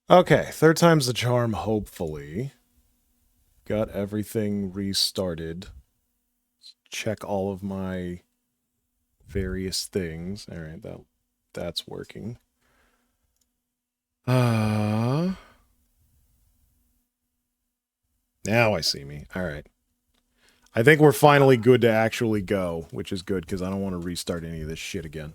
Okay, third time's the charm, hopefully. Got everything restarted. Check all of my various things. All right, that's working. Uh Now I see me. All right. I think we're finally good to actually go, which is good because I don't want to restart any of this shit again.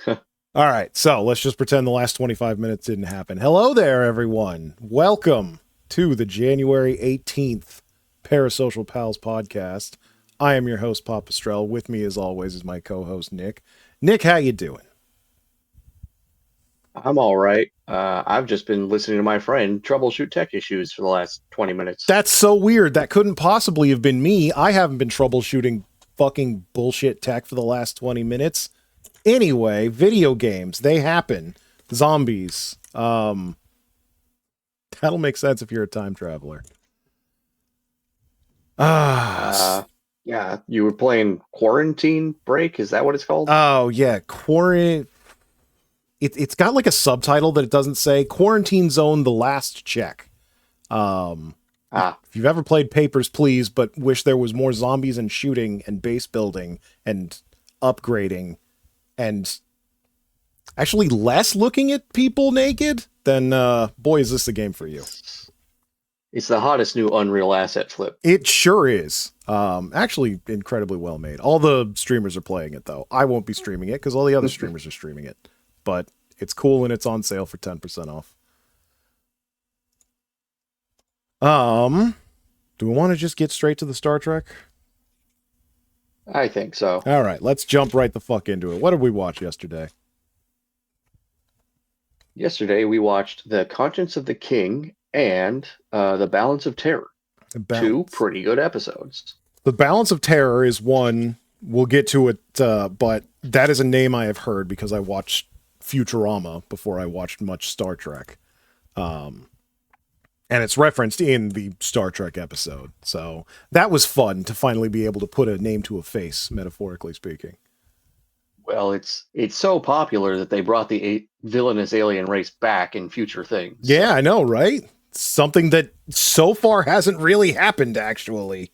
All right, so let's just pretend the last 25 minutes didn't happen. Hello there, everyone. Welcome to the January 18th Parasocial Pals podcast. I am your host, Papa Strell. With me, as always, is my co-host, Nick. Nick, how you doing? I'm all right. I've just been listening to my friend troubleshoot tech issues for the last 20 minutes. That's so weird. That couldn't possibly have been me. I haven't been troubleshooting fucking bullshit tech for the last 20 minutes. Anyway, video games, they happen. Zombies. That'll make sense if you're a time traveler. Ah, Uh, yeah, you were playing Quarantine Break. Is that what it's called? oh yeah, quarantine. It's got like a subtitle that it doesn't say quarantine zone. The last check. Um, Ah, if you've ever played Papers, Please, but wish there was more zombies and shooting and base building and upgrading and actually less looking at people naked, then boy, is this the game for you. it's the hottest new Unreal asset flip. It sure is. Actually, incredibly well made. All the streamers are playing it though. I won't be streaming it because all the other streamers are streaming it. But it's cool and it's on sale for 10% off. Um, do we want to just get straight to the Star Trek? I think so. All right, let's jump right the fuck into it. What did we watch yesterday? Yesterday we watched The Conscience of the King and The Balance of Terror. The Two balance. pretty good episodes. The Balance of Terror is one. We'll get to it, but that is a name I have heard because I watched Futurama before I watched much Star Trek. Um, and it's referenced in the Star Trek episode. So that was fun to finally be able to put a name to a face, metaphorically speaking. Well, it's so popular that they brought the villainous alien race back in future things. Yeah, I So know, right? Something that so far hasn't really happened, actually.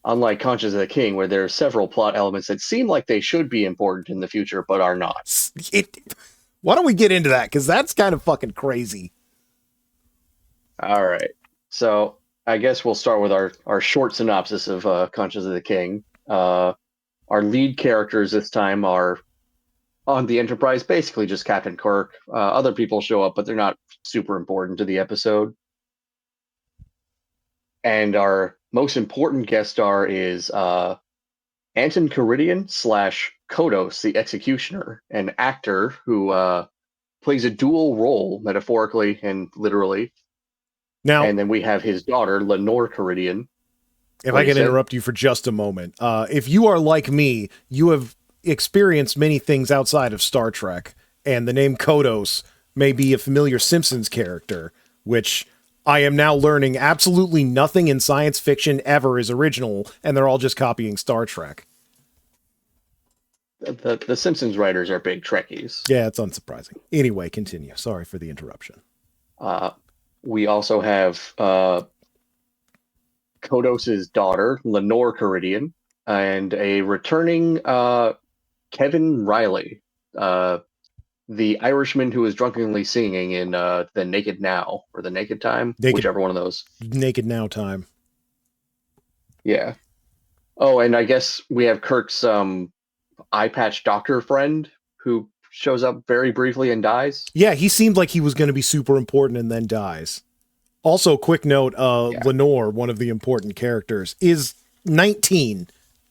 unlike Conscience of the King, where there are several plot elements that seem like they should be important in the future but are not. It, why don't we get into that? Because that's kind of fucking crazy. All right. So I guess we'll start with our short synopsis of Conscience of the King. Our lead characters this time are on the Enterprise, basically just Captain Kirk. Other people show up, but they're not super important to the episode. And our most important guest star is Anton Caridian slash Kodos, the Executioner, an actor who plays a dual role, metaphorically and literally. Now, And then we have his daughter, Lenore Caridian. if What I do you can say? interrupt you for just a moment, if you are like me, you have experienced many things outside of Star Trek, and the name Kodos may be a familiar Simpsons character, which I am now learning absolutely nothing in science fiction ever is original, and they're all just copying Star Trek. The Simpsons writers are big Trekkies. Yeah, it's unsurprising. Anyway, continue. Sorry for the interruption. Uh, we also have Kodos's daughter, Lenore Caridian, and a returning Kevin Riley, uh, the Irishman who was drunkenly singing in The Naked Now or The Naked Time, Naked, whichever one of those. naked now time. Yeah. Oh, and I guess we have Kirk's eye patch doctor friend who shows up very briefly and dies. Yeah, he seemed like he was going to be super important and then dies. Also, quick note, Yeah. Lenore, one of the important characters, is 19.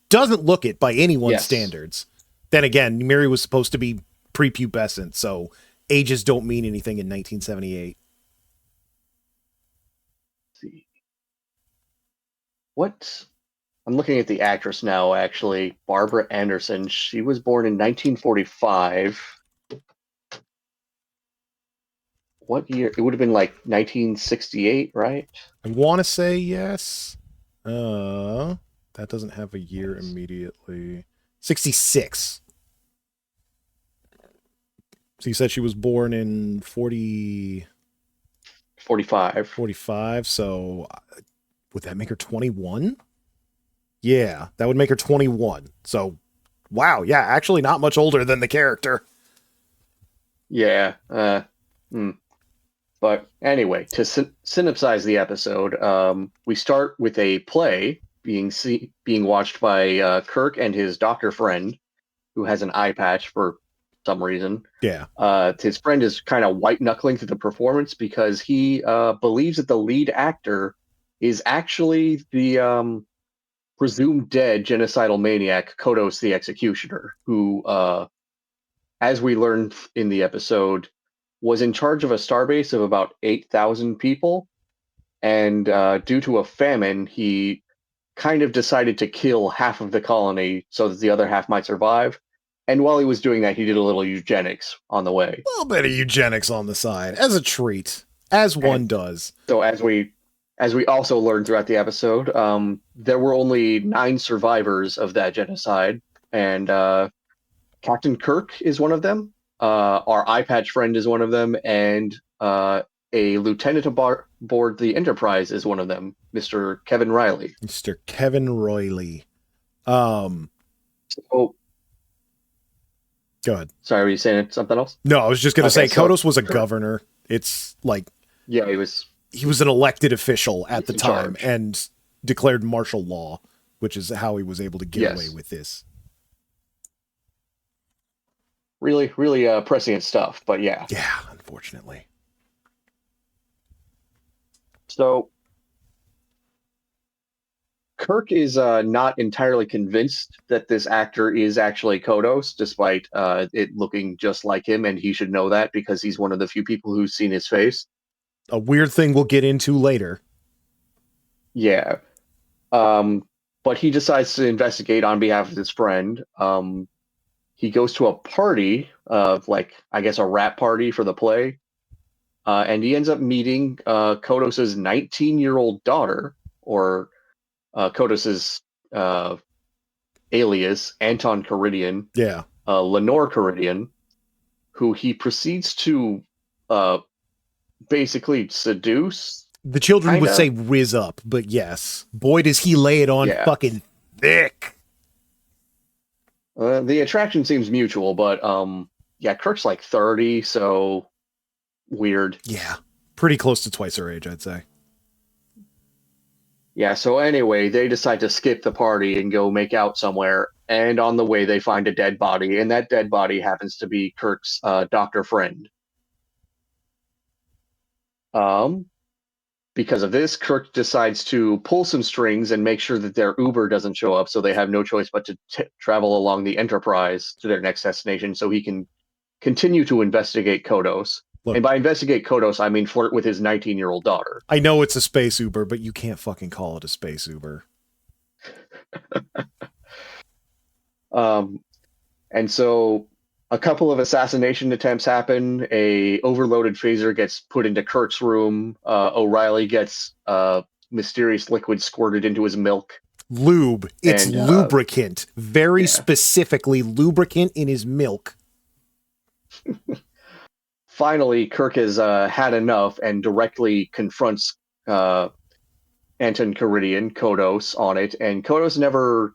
Doesn't look it by anyone's Yes. standards. Then again, Mary was supposed to be prepubescent, so ages don't mean anything in 1978. Let's see. What I'm looking at the actress now, actually, Barbara Anderson. She was born in 1945. What year? It would have been like 1968, right? I want to say yes. Uh, that doesn't have a year immediately. 66. So you said she was born in 40, 45. 45. So would that make her 21? Yeah, that would make her 21. So, wow. Yeah, actually not much older than the character. Yeah. But anyway, to synopsize the episode, we start with a play being watched by Kirk and his doctor friend, who has an eye patch for some reason. Yeah. His friend is kind of white knuckling through the performance because he believes that the lead actor is actually the presumed dead genocidal maniac ToS the Executioner, who, as we learned in the episode, was in charge of a starbase of about 8,000 people. And due to a famine, he kind of decided to kill half of the colony so that the other half might survive. And while he was doing that, he did a little eugenics on the way. A little bit of eugenics on the side as a treat, as one And does. so as we also learned throughout the episode, there were only 9 survivors of that genocide, and Captain Kirk is one of them. Our eye patch friend is one of them, and a lieutenant aboard the Enterprise is one of them, Mr. Kevin Riley. Mr. Kevin Royley. So, Go ahead. sorry, were you saying something else? No, I was just going to say so ToS was a Kirk- governor. It's like Yeah, he was. he was an elected official at the In time charge. and declared martial law, which is how he was able to get Yes. away with this. Really, really prescient stuff, but yeah. Yeah, unfortunately. So Kirk is not entirely convinced that this actor is actually ToS, despite it looking just like him, and he should know that because he's one of the few people who's seen his face. A weird thing we'll get into later. Yeah. But he decides to investigate on behalf of his friend. He goes to a party, like, I guess a rap party for the play, and he ends up meeting Kodos's 19-year-old daughter, or Kodos's alias, Anton Caridian, Yeah. Lenore Caridian, who he proceeds to basically seduce. The children would Kinda. say riz up, but yes. Boy, does he lay it on Yeah. fucking thick. The attraction seems mutual, but yeah, Kirk's like 30, so weird. Yeah. Pretty close to twice her age, I'd say. Yeah, so anyway, they decide to skip the party and go make out somewhere, and on the way they find a dead body, and that dead body happens to be Kirk's doctor friend. Because of this, Kirk decides to pull some strings and make sure that their Uber doesn't show up, so they have no choice but to travel along the Enterprise to their next destination so he can continue to investigate ToS. Look. And by investigate ToS, I mean flirt with his 19-year-old daughter. I know it's a space Uber, but you can't fucking call it a space Uber. And so a couple of assassination attempts happen. A overloaded phaser gets put into Kirk's room. O'Reilly gets mysterious liquid squirted into his milk. Lube. It's And, lubricant. Very specifically lubricant in his milk. Finally, Kirk has had enough and directly confronts Anton Caridian, ToS, on it. And ToS never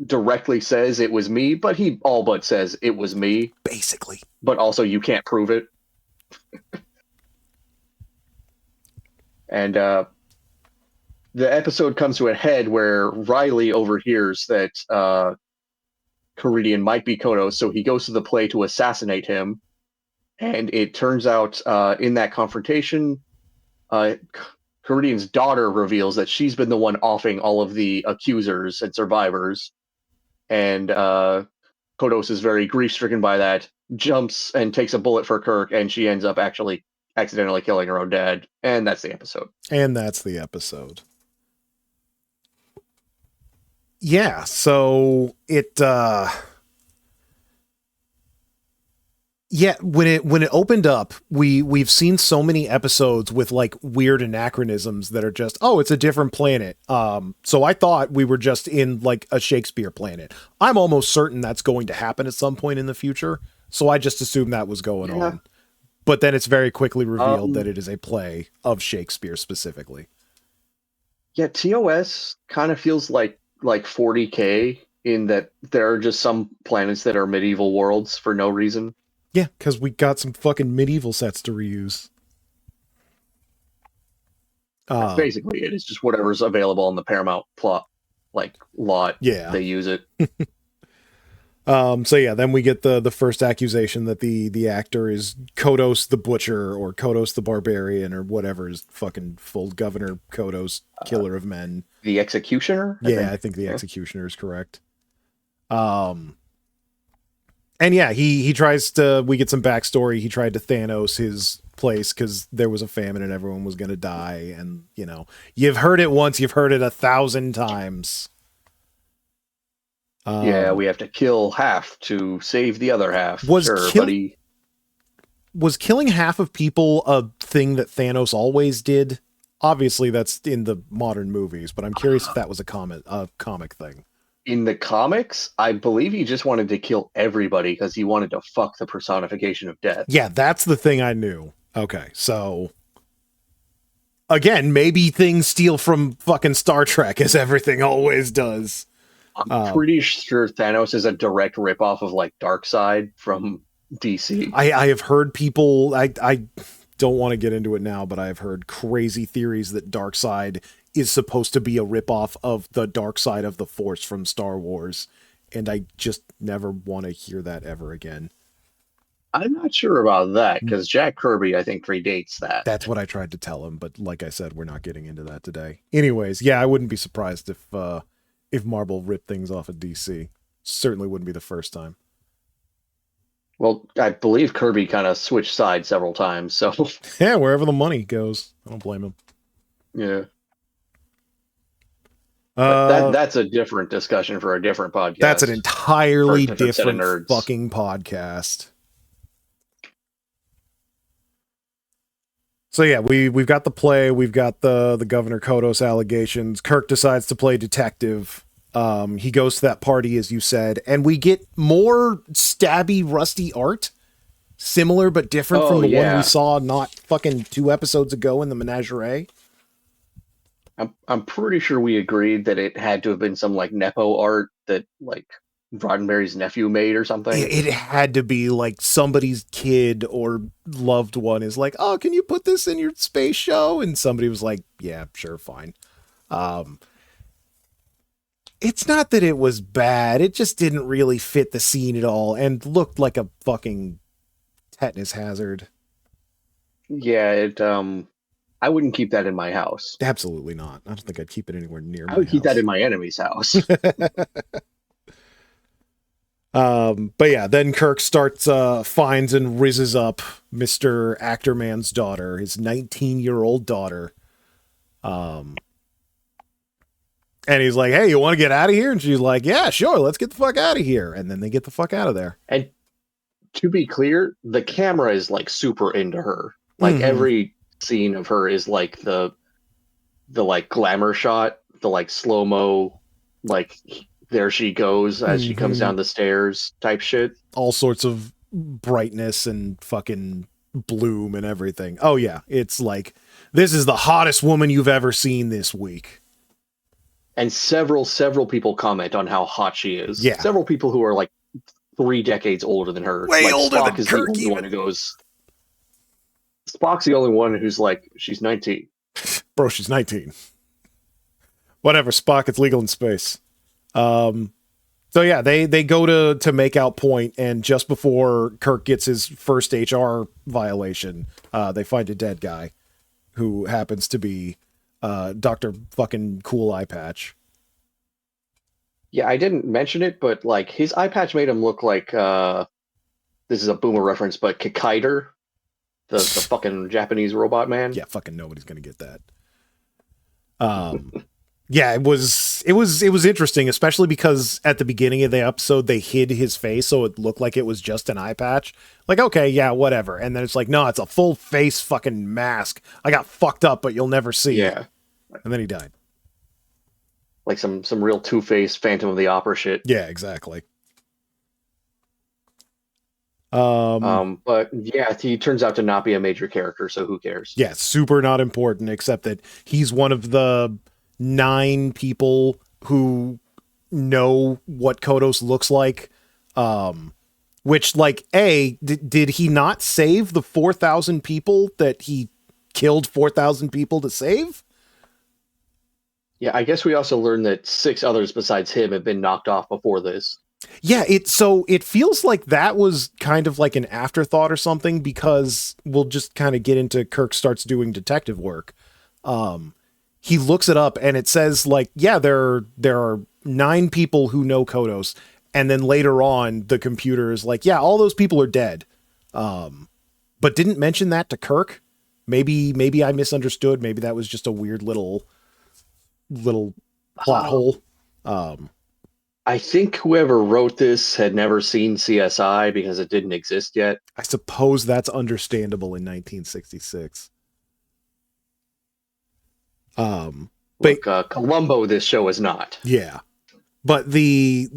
directly says it was me, but he all but says it was me. Basically. But also you can't prove it. And the episode comes to a head where Riley overhears that Caridian might be ToS, so he goes to the play to assassinate him. And it turns out in that confrontation, Caridian's daughter reveals that she's been the one offing all of the accusers and survivors. And ToS is very grief-stricken by that, jumps and takes a bullet for Kirk, and she ends up actually accidentally killing her own dad. And that's the episode. And that's the episode. Yeah, so it yeah, when it opened up, we've seen so many episodes with like weird anachronisms that are just, oh, it's a different planet. So I thought we were just in like a Shakespeare planet. I'm almost certain that's going to happen at some point in the future. So I just assumed that was going Yeah. on. But then it's very quickly revealed that Um, it is a play of Shakespeare specifically. yeah, TOS kind of feels like 40K in that there are just some planets that are medieval worlds for no reason. Yeah, because we got some fucking medieval sets to reuse. That's basically it. It's just whatever's available on the Paramount plot like lot, Yeah. they use it. So yeah, then we get the first accusation that the actor is Kodos the Butcher or Kodos the Barbarian or whatever is fucking full Governor Kodos, killer of men. The Executioner, I Yeah, I think. think the Yeah. executioner is correct. And yeah, he tries to. We get some backstory. He tried to Thanos his place because there was a famine and everyone was gonna die. And you know, you've heard it once, you've heard it 1,000 times. Yeah, we have to kill half to save the other half. Was Sure, kill buddy. was killing half of people a thing that Thanos always did? Obviously, that's in the modern movies, but I'm curious if that was a comic thing. In the comics, I believe he just wanted to kill everybody because he wanted to fuck the personification of death. Yeah, that's the thing I knew. Okay, so again, maybe things steal from fucking Star Trek as everything always does. I'm pretty sure Thanos is a direct ripoff of like Darkseid from DC. I have heard people. I don't want to get into it now, but I have heard crazy theories that Darkseid is supposed to be a ripoff of the dark side of the Force from Star Wars, and I just never want to hear that ever again. I'm not sure about that because Jack Kirby, I think, predates that. That's what I tried to tell him, but like I said, we're not getting into that today. Anyways, yeah, I wouldn't be surprised if Marvel ripped things off of DC. Certainly wouldn't be the first time. Well, I believe Kirby kind of switched sides several times, so Yeah, wherever the money goes, I don't blame him. yeah. But Uh, that's a different discussion for a different podcast. that's an For a entirely different set of different nerds. fucking podcast. So yeah, we've got the play, we've got the Governor Kodos allegations. Kirk decides to play detective. He goes to that party, as you said, and we get more stabby, rusty art, similar but different Oh, from the one yeah. we saw not fucking 2 episodes ago in the Menagerie. I'm pretty sure we agreed that it had to have been some like Nepo art that like Roddenberry's nephew made or something. It had to be like somebody's kid or loved one is like, oh, can you put this in your space show? And somebody was like, yeah, sure, fine. It's not that it was bad. It just didn't really fit the scene at all and looked like a fucking tetanus hazard. Yeah, it I wouldn't keep that in my house. Absolutely not. I don't think I'd keep it anywhere near my I would keep that house. in my enemy's house. But yeah, then Kirk starts finds and rizzes up Mr. Actorman's daughter, his 19-year-old daughter. And he's like, hey, you want to get out of here? And she's like, yeah, sure, let's get the fuck out of here. And then they get the fuck out of there. And to be clear, the camera is like super into her. Like Mhm. every scene of her is like the like glamour shot, the like slow-mo, like there she goes as she comes Mhm. down the stairs type shit. All sorts of brightness and fucking bloom and everything. Oh yeah, it's like, this is the hottest woman you've ever seen this week. And several people comment on how hot she is. Yeah. Several people who are like 3 decades older than her. Way like older Spock than is Kirk the only even. one who goes. Spock's the only one who's like, she's 19. Bro, she's 19. Whatever, Spock, it's legal in space. So yeah, they go to make out point, and just before Kirk gets his first HR violation, they find a dead guy who happens to be Dr. fucking Cool Eye Patch. Yeah, I didn't mention it, but like his eye patch made him look like this is a boomer reference, but Kikaider, the fucking Japanese robot man. Yeah, fucking nobody's gonna get that. Yeah, it was interesting, especially because at the beginning of the episode they hid his face so it looked like it was just an eye patch. Like, okay, yeah, whatever. And then it's like, no, it's a full face fucking mask. I got fucked up, but you'll never see it. Yeah. And then he died. Like some real Two-Face Phantom of the Opera shit. Yeah, exactly. But yeah, he turns out to not be a major character, so who cares? Yeah, super not important, except that he's one of the 9 people who know what Kodos looks like. Which, like, did he not save the 4,000 people that he killed 4,000 people to save? Yeah, I guess we also learned that 6 others besides him have been knocked off before this. Yeah, it feels like that was kind of like an afterthought or something, because we'll just kind of get into Kirk starts doing detective work. He looks it up and it says, like, yeah, there are 9 people who know Kodos, and then later on the computer is like, yeah, all those people are dead. But didn't mention that to Kirk. Maybe I misunderstood. Maybe that was just a weird little plot hole. I think whoever wrote this had never seen CSI because it didn't exist yet. I suppose that's understandable in 1966. But Look, Columbo, this show is not. yeah, but the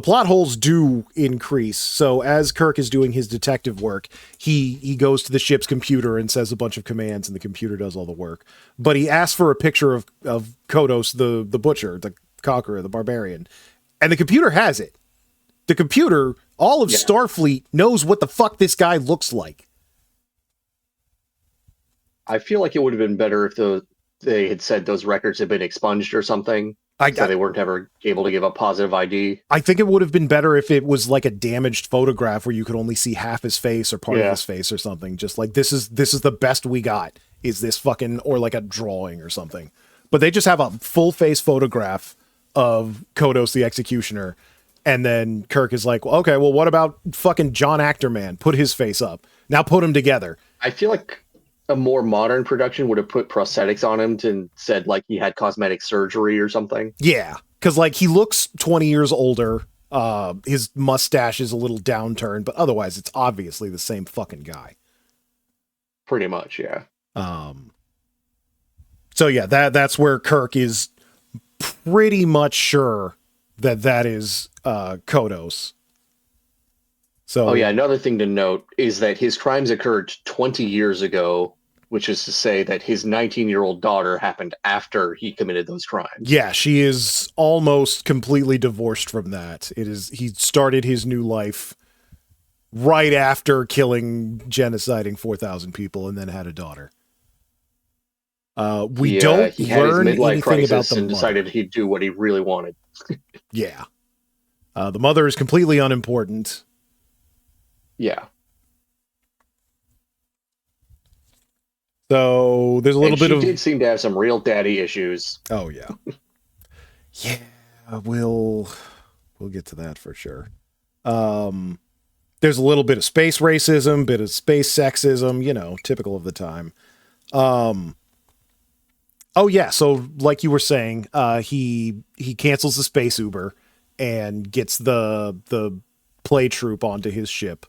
plot holes do increase. So as Kirk is doing his detective work, he goes to the ship's computer and says a bunch of commands, and the computer does all the work. But he asks for a picture of Kodos, the butcher, the conqueror, the barbarian, and the computer has it. The computer, all of Starfleet knows what the fuck this guy looks like. I feel like it would have been better if they had said those records had been expunged or something. So they weren't ever able to give a positive ID. I think it would have been better if it was like a damaged photograph where you could only see half his face or part of his face or something. Just like, this is the best we got, is this fucking, or like a drawing or something. But they just have a full face photograph of Kodos the Executioner. And then Kirk is like, well, okay, well, what about fucking John Actorman? Put his face up. Now put them together. I feel like a more modern production would have put prosthetics on him and said like he had cosmetic surgery or something. Yeah, because like he looks 20 years older. His mustache is a little downturned, but otherwise it's obviously the same fucking guy. Pretty much, yeah. So yeah, that's where Kirk is pretty much sure that is Kodos. So, oh yeah, another thing to note is that his crimes occurred 20 years ago, which is to say that his 19-year-old daughter happened after he committed those crimes. Yeah, she is almost completely divorced from that. He started his new life right after killing, genociding 4,000 people, and then had a daughter. We don't learn anything about the mother. And decided he'd do what he really wanted. Yeah. The mother is completely unimportant. Yeah. So there's a little bit of... She did seem to have some real daddy issues. Oh, yeah. Yeah, we'll get to that for sure. There's a little bit of space racism, bit of space sexism, typical of the time. Oh, yeah, so like you were saying, he cancels the space Uber and gets the play troupe onto his ship.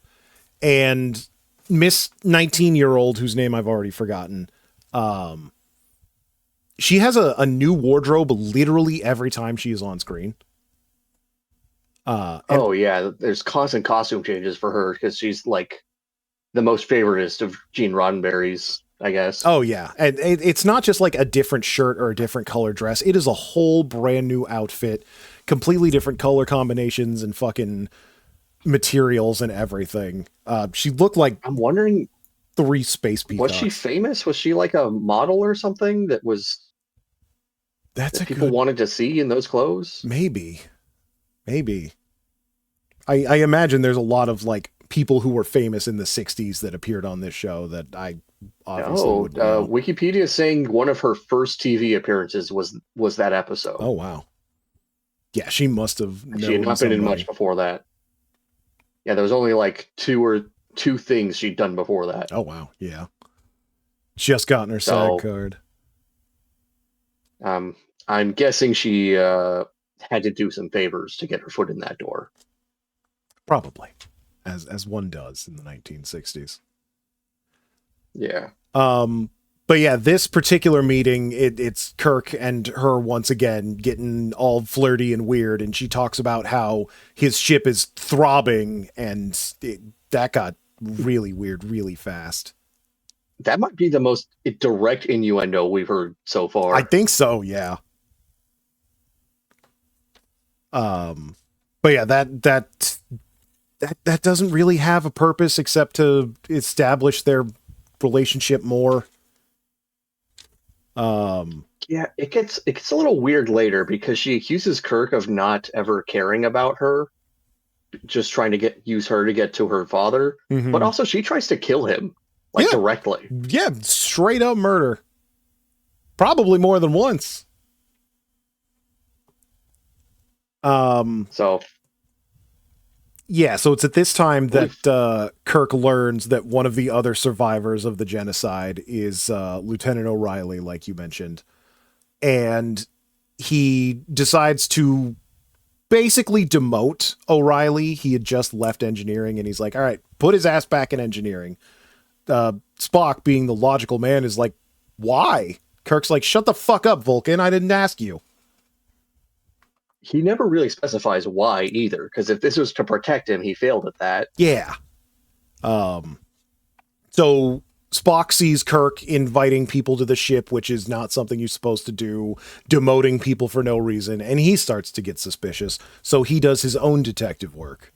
And Miss 19-year-old, whose name I've already forgotten, she has a new wardrobe literally every time she is on screen. Oh yeah, there's constant costume changes for her because she's like the most favoritist of Gene Roddenberry's, I guess. Oh yeah, and it's not just like a different shirt or a different color dress. It is a whole brand new outfit, completely different color combinations and fucking materials and everything. She looked like, I'm wondering, 3 space peacocks. Was she famous? Was she like a model or something that people wanted to see in those clothes? Maybe. I imagine there's a lot of like people who were famous in the 60s that appeared on this show that I obviously wouldn't know. Wikipedia is saying one of her first TV appearances was that episode. Oh wow. Yeah, she must have known She had not been in much before that. Yeah, there was only like two things she'd done before that. Oh wow, yeah. Just gotten her SAG card. I'm guessing she had to do some favors to get her foot in that door. Probably, as one does in the 1960s. Yeah. But yeah, this particular meeting, it's Kirk and her once again getting all flirty and weird, and she talks about how his ship is throbbing and that got really weird really fast. That might be the most direct innuendo we've heard so I far. think so, yeah. But yeah, that doesn't really have a purpose except to establish their relationship more. Yeah, it gets a little weird later because she accuses Kirk of not ever caring about her, just trying to use her to get to her father. But Mm-hmm. also she tries to kill him, like Yeah, directly. yeah, straight up murder. Probably more than once. So Yeah, so it's at this time I believe that Kirk learns that one of the other survivors of the genocide is Lieutenant O'Reilly, like you mentioned. And he decides to basically demote O'Reilly. He had just left engineering, and he's like, all right, put his ass back in engineering. Spock, being the logical man, is like, why? Kirk's like, shut the fuck up, Vulcan. I didn't ask you. he never really specifies why either, because if this was to protect him, he failed at that. Yeah. So Spock sees Kirk inviting people to the ship, which is not something you're supposed to do, demoting people for no reason, and he starts to get suspicious. So he does his own detective work.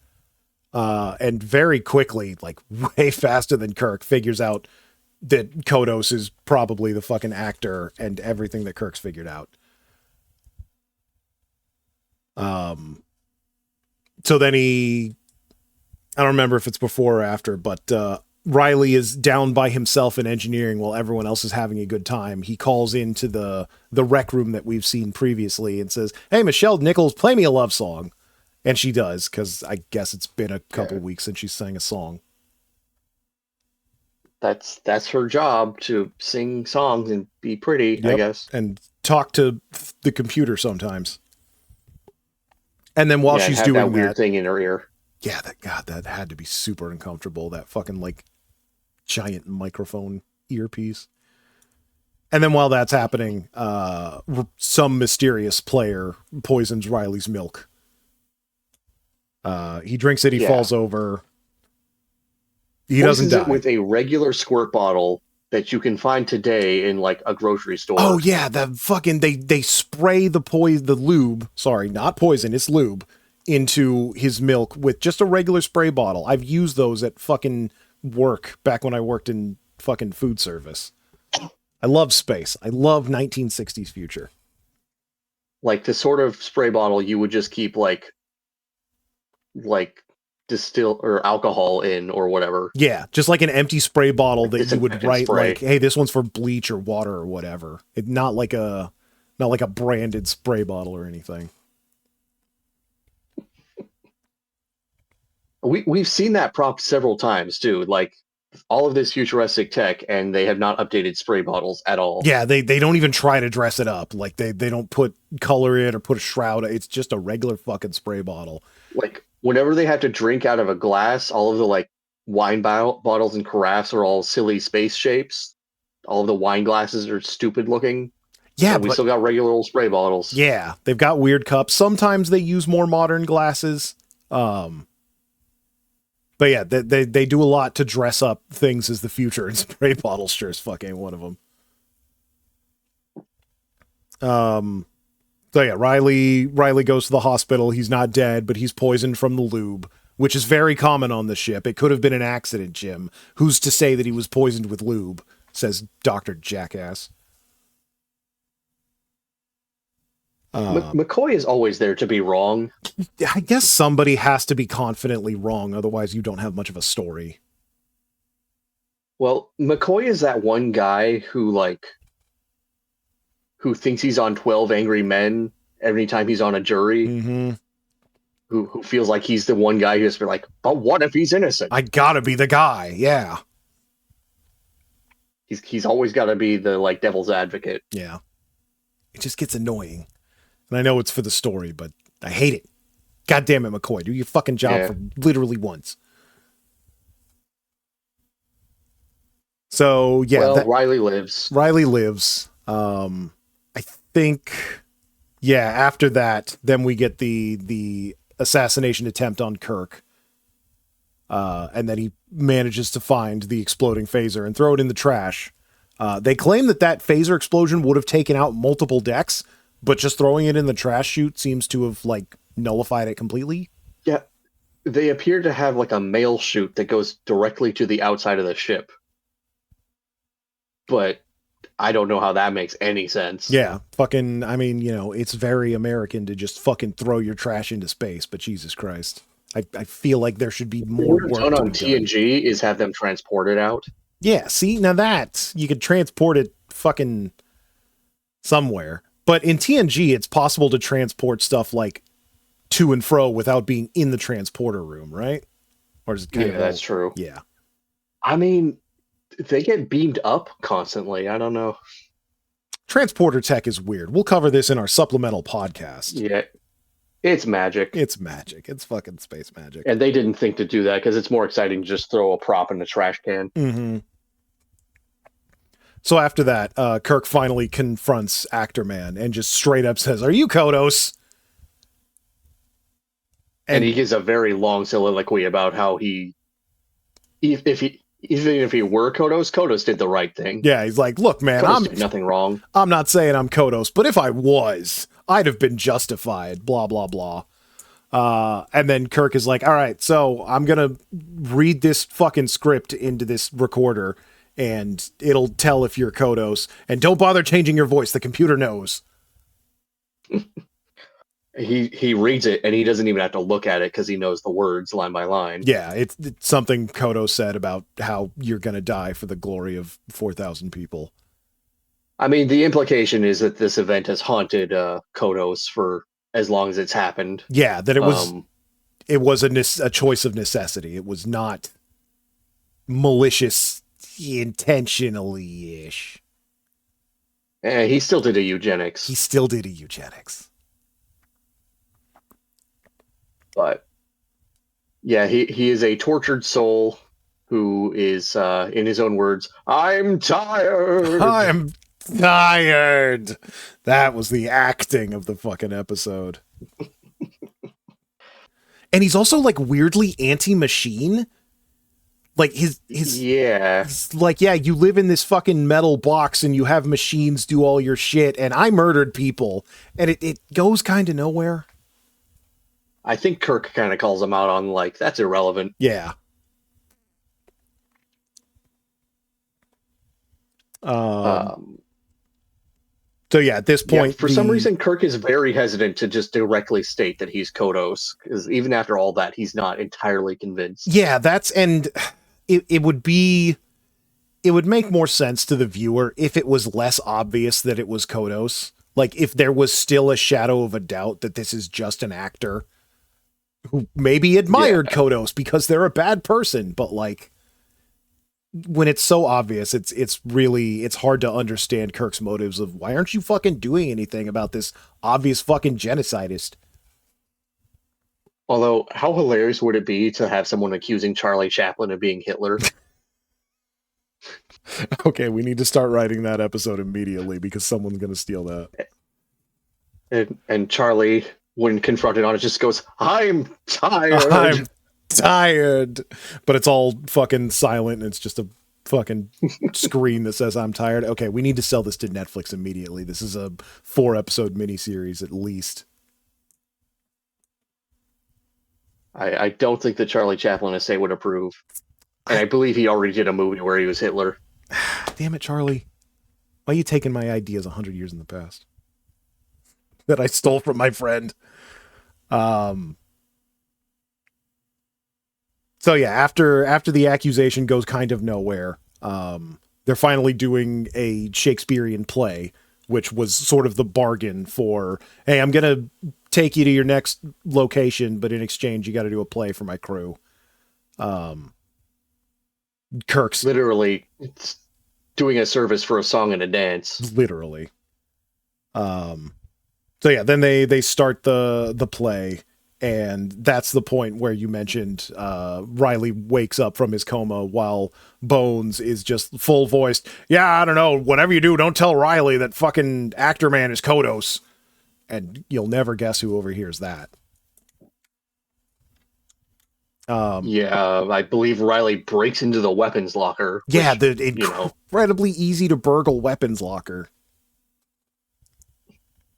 And very quickly, like way faster than Kirk, figures out that ToS is probably the fucking actor and everything that Kirk's figured out. So then I don't remember if it's before or after, but Riley is down by himself in engineering while everyone else is having a good time. He calls into the rec room that we've seen previously and says, "Hey, Michelle Nichols, play me a love song." And she does, because I guess it's been a couple weeks since she sang a song. That's her job, to sing songs and be pretty, I Yep. guess. And talk to the computer sometimes. And then while Yeah, and she's have doing that weird that, thing in her ear. yeah, that had to be super uncomfortable. That fucking like giant microphone earpiece. And then while that's happening, some mysterious player poisons Riley's milk. He drinks it. He falls over. He doesn't Poisons die. it with a regular squirt bottle that you can find today in like a grocery store. Oh yeah, the fucking they spray the lube. Sorry, not poison. It's lube into his milk with just a regular spray bottle. I've used those at fucking work back when I worked in fucking food service. I love space. I love 1960s future. Like the sort of spray bottle you would just keep like distill or alcohol in or whatever. Yeah, just like an empty spray bottle Like that you would disinfectant write spray. like, "Hey, this one's for bleach or water or whatever." It not like a branded spray bottle or anything. We've seen that prop several times too. Like all of this futuristic tech, and they have not updated spray bottles at all. Yeah, they don't even try to dress it up. Like they don't put color in or put a shroud. It's just a regular fucking spray bottle. Like whenever they have to drink out of a glass, all of the like wine bottles and carafes are all silly space shapes. All of the wine glasses are stupid looking. Yeah, but we still got regular old spray bottles. Yeah, they've got weird cups. Sometimes they use more modern glasses. But yeah, they do a lot to dress up things as the future, and spray bottles sure as fuck ain't one of them. So yeah, Riley goes to the hospital. He's not dead, but he's poisoned from the lube, which is very common on the ship. It could have been an accident, Jim. Who's to say that he was poisoned with lube? Says Dr. Jackass. McCoy is always there to be wrong. I guess somebody has to be confidently wrong, otherwise you don't have much of a story. Well, McCoy is that one guy who thinks he's on 12 Angry Men every time he's on a jury. Mm-hmm. Who feels like he's the one guy who's been like, but what if he's innocent? I gotta be the guy, yeah. He's always got to be the like devil's advocate. Yeah. It just gets annoying. And I know it's for the story, but I hate it. God damn it, McCoy. Do your fucking job for literally once. So, yeah. Well, Riley lives. Riley lives. I think, yeah, after that, then we get the assassination attempt on Kirk. And then he manages to find the exploding phaser and throw it in the trash. They claim that phaser explosion would have taken out multiple decks, but just throwing it in the trash chute seems to have like nullified it completely. Yeah, they appear to have like a mail chute that goes directly to the outside of the ship. But I don't know how that makes any sense. Yeah, fucking, I mean, it's very American to just fucking throw your trash into space, but Jesus Christ. I feel like there should be more What work done to on be done. TNG is have them transport it out. Yeah, see, now that you could transport it fucking somewhere. But in TNG, it's possible to transport stuff like to and fro without being in the transporter room, right? Or is it kind of that's true. Yeah. I mean, they get beamed up constantly. I don't know. Transporter tech is weird. We'll cover this in our supplemental podcast. Yeah, it's magic. It's magic. It's fucking space magic. And they didn't think to do that because it's more exciting to just throw a prop in the trash can. Mm-hmm. So after that, Kirk finally confronts Actorman and just straight up says, "Are you KOTOS?" And he gives a very long soliloquy about how even if he were KOTOS, KOTOS did the right thing. Yeah, he's like, "Look, man, KOTOS did nothing wrong. I'm not saying I'm KOTOS, but if I was, I'd have been justified." Blah blah blah. And then Kirk is like, "All right, so I'm gonna read this fucking script into this recorder, and it'll tell if you're KOTOS. And don't bother changing your voice; the computer knows." He reads it and he doesn't even have to look at it because he knows the words line by line. Yeah, it's something KOTOS said about how you're gonna die for the glory of 4,000 people. I mean, the implication is that this event has haunted KOTOS for as long as it's happened. Yeah, that it was a choice of necessity. It was not malicious intentionally-ish. He still did a eugenics. He still did a eugenics. But yeah, he is a tortured soul who is, in his own words, "I'm tired. I'm tired." That was the acting of the fucking episode. And he's also like weirdly anti-machine. Like his he's like, yeah, you live in this fucking metal box and you have machines do all your shit, and I murdered people, and it goes kind of nowhere. I think Kirk kind of calls him out on like, that's irrelevant. Yeah. So yeah, at this point, for some reason, Kirk is very hesitant to just directly state that he's KOTOS, because even after all that, he's not entirely convinced. Yeah, it would make more sense to the viewer if it was less obvious that it was KOTOS. Like if there was still a shadow of a doubt that this is just an actor who maybe admired KOTOS because they're a bad person, but like when it's so obvious, it's hard to understand Kirk's motives of why aren't you fucking doing anything about this obvious fucking genocidist? Although, how hilarious would it be to have someone accusing Charlie Chaplin of being Hitler? Okay, we need to start writing that episode immediately because someone's going to steal that. And Charlie, when confronted on it, just goes, "I'm tired. I'm tired." But it's all fucking silent and it's just a fucking screen that says "I'm tired." Okay, we need to sell this to Netflix immediately. This is a 4-episode miniseries at least. I don't think that Charlie Chaplin essay would approve. And I believe he already did a movie where he was Hitler. Damn it, Charlie. Why are you taking my ideas 100 years in the past? That I stole from my friend. So yeah, after the accusation goes kind of nowhere, they're finally doing a Shakespearean play, which was sort of the bargain for, hey, I'm going to take you to your next location, but in exchange, you got to do a play for my crew. Kirk's literally doing a service for a song and a dance. Literally. So yeah, then they start the play, and that's the point where you mentioned Riley wakes up from his coma while Bones is just full voiced. "Yeah, I don't know. Whatever you do, don't tell Riley that fucking Actorman is KOTOS." And you'll never guess who overhears that. Yeah, I believe Riley breaks into the weapons locker, Yeah, which, the incredibly easy to burgle weapons locker.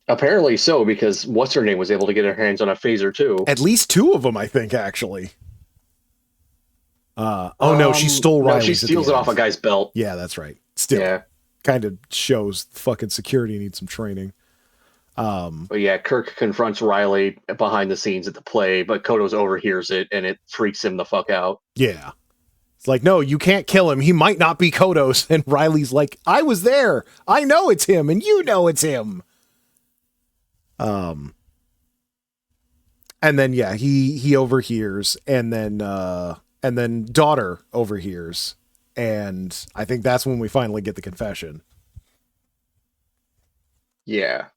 apparently so, because what's her name was able to get her hands on a phaser too. At least two of them, I think, actually. Oh no, she stole No, she Riley's at the steals it off a end. guy's belt. Yeah, that's right. Still, Yeah. kind of shows fucking security needs some training. But yeah, Kirk confronts Riley behind the scenes at the play, but Kodos overhears it and it freaks him the fuck out. Yeah. It's like, no, you can't kill him. He might not be Kodos. And Riley's like, I was there. I know it's him, and you know it's him. And then yeah, he overhears, and then daughter overhears, and I think that's when we finally get the confession. Yeah.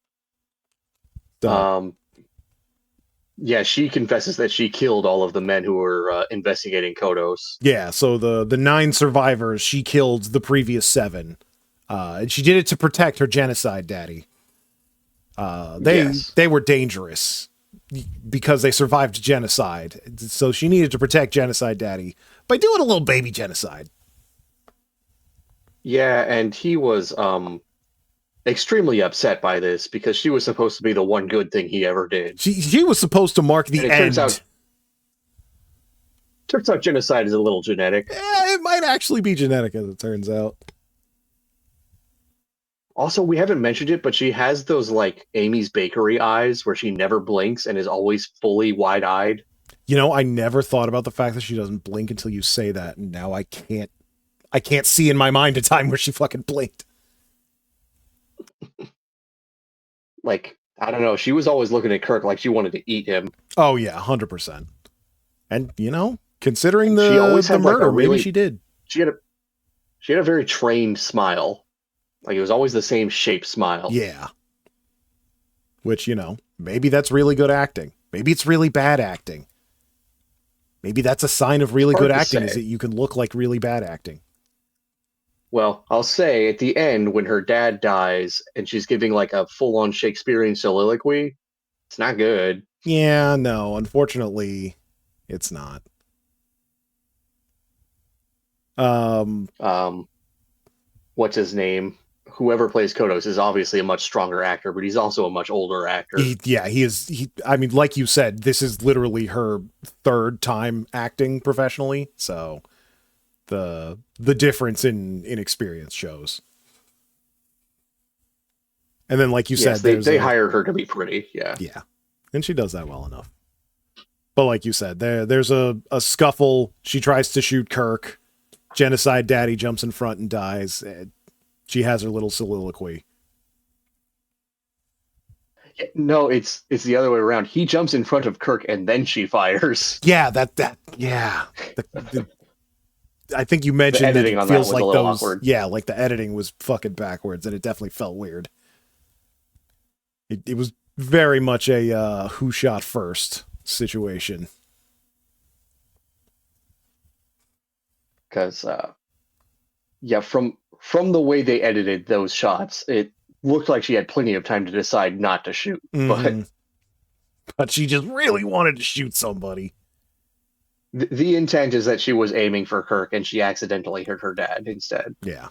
So, Yeah, she confesses that she killed all of the men who were investigating Kodos. yeah, so the 9 survivors, she killed the previous 7. And she did it to protect her genocide daddy. They were dangerous because they survived genocide. So she needed to protect genocide daddy by doing a little baby genocide. Yeah, and he was extremely upset by this because she was supposed to be the one good thing he ever did. She was supposed to mark the And end. Turns out genocide is a little genetic. It might actually be genetic, as it turns out. Also, we haven't mentioned it, but she has those like Amy's Bakery eyes where she never blinks and is always fully wide-eyed. You know, I never thought about the fact that she doesn't blink until you say that, and now I can't see in my mind a time where she fucking blinked. Like, I don't know, she was always looking at Kirk like she wanted to eat him. Oh yeah, 100%. And you know, considering She always the had like murder, maybe she did. She had a very trained smile. Like it was always the same shape smile. Yeah. Which, you know, maybe that's really good acting. Maybe it's really bad acting. Maybe that's a sign of really good acting, is that you can look like really bad acting. Well, I'll say at the end when her dad dies and she's giving like a full-on Shakespearean soliloquy, it's not good. Yeah, no, unfortunately, it's not. What's his name? Whoever plays Kodos is obviously a much stronger actor, but he's also a much older actor. He is. I mean, like you said, this is literally her 3rd time acting professionally, so the difference in experience shows. And then, like you said, they hired her to be pretty. Yeah, and she does that well enough. But like you said, there's a scuffle. She tries to shoot Kirk. Genocide daddy jumps in front and dies. She has her little soliloquy. No, it's the other way around. He jumps in front of Kirk and then she fires. Yeah, yeah. I think you mentioned that it feels like those. Awkward. Yeah, like the editing was fucking backwards, and it definitely felt weird. It was very much a who shot first situation. Because, from the way they edited those shots, it looked like she had plenty of time to decide not to shoot. Mm-hmm. But she just really wanted to shoot somebody. The intent is that she was aiming for Kirk, and she accidentally hit her dad instead. Yeah.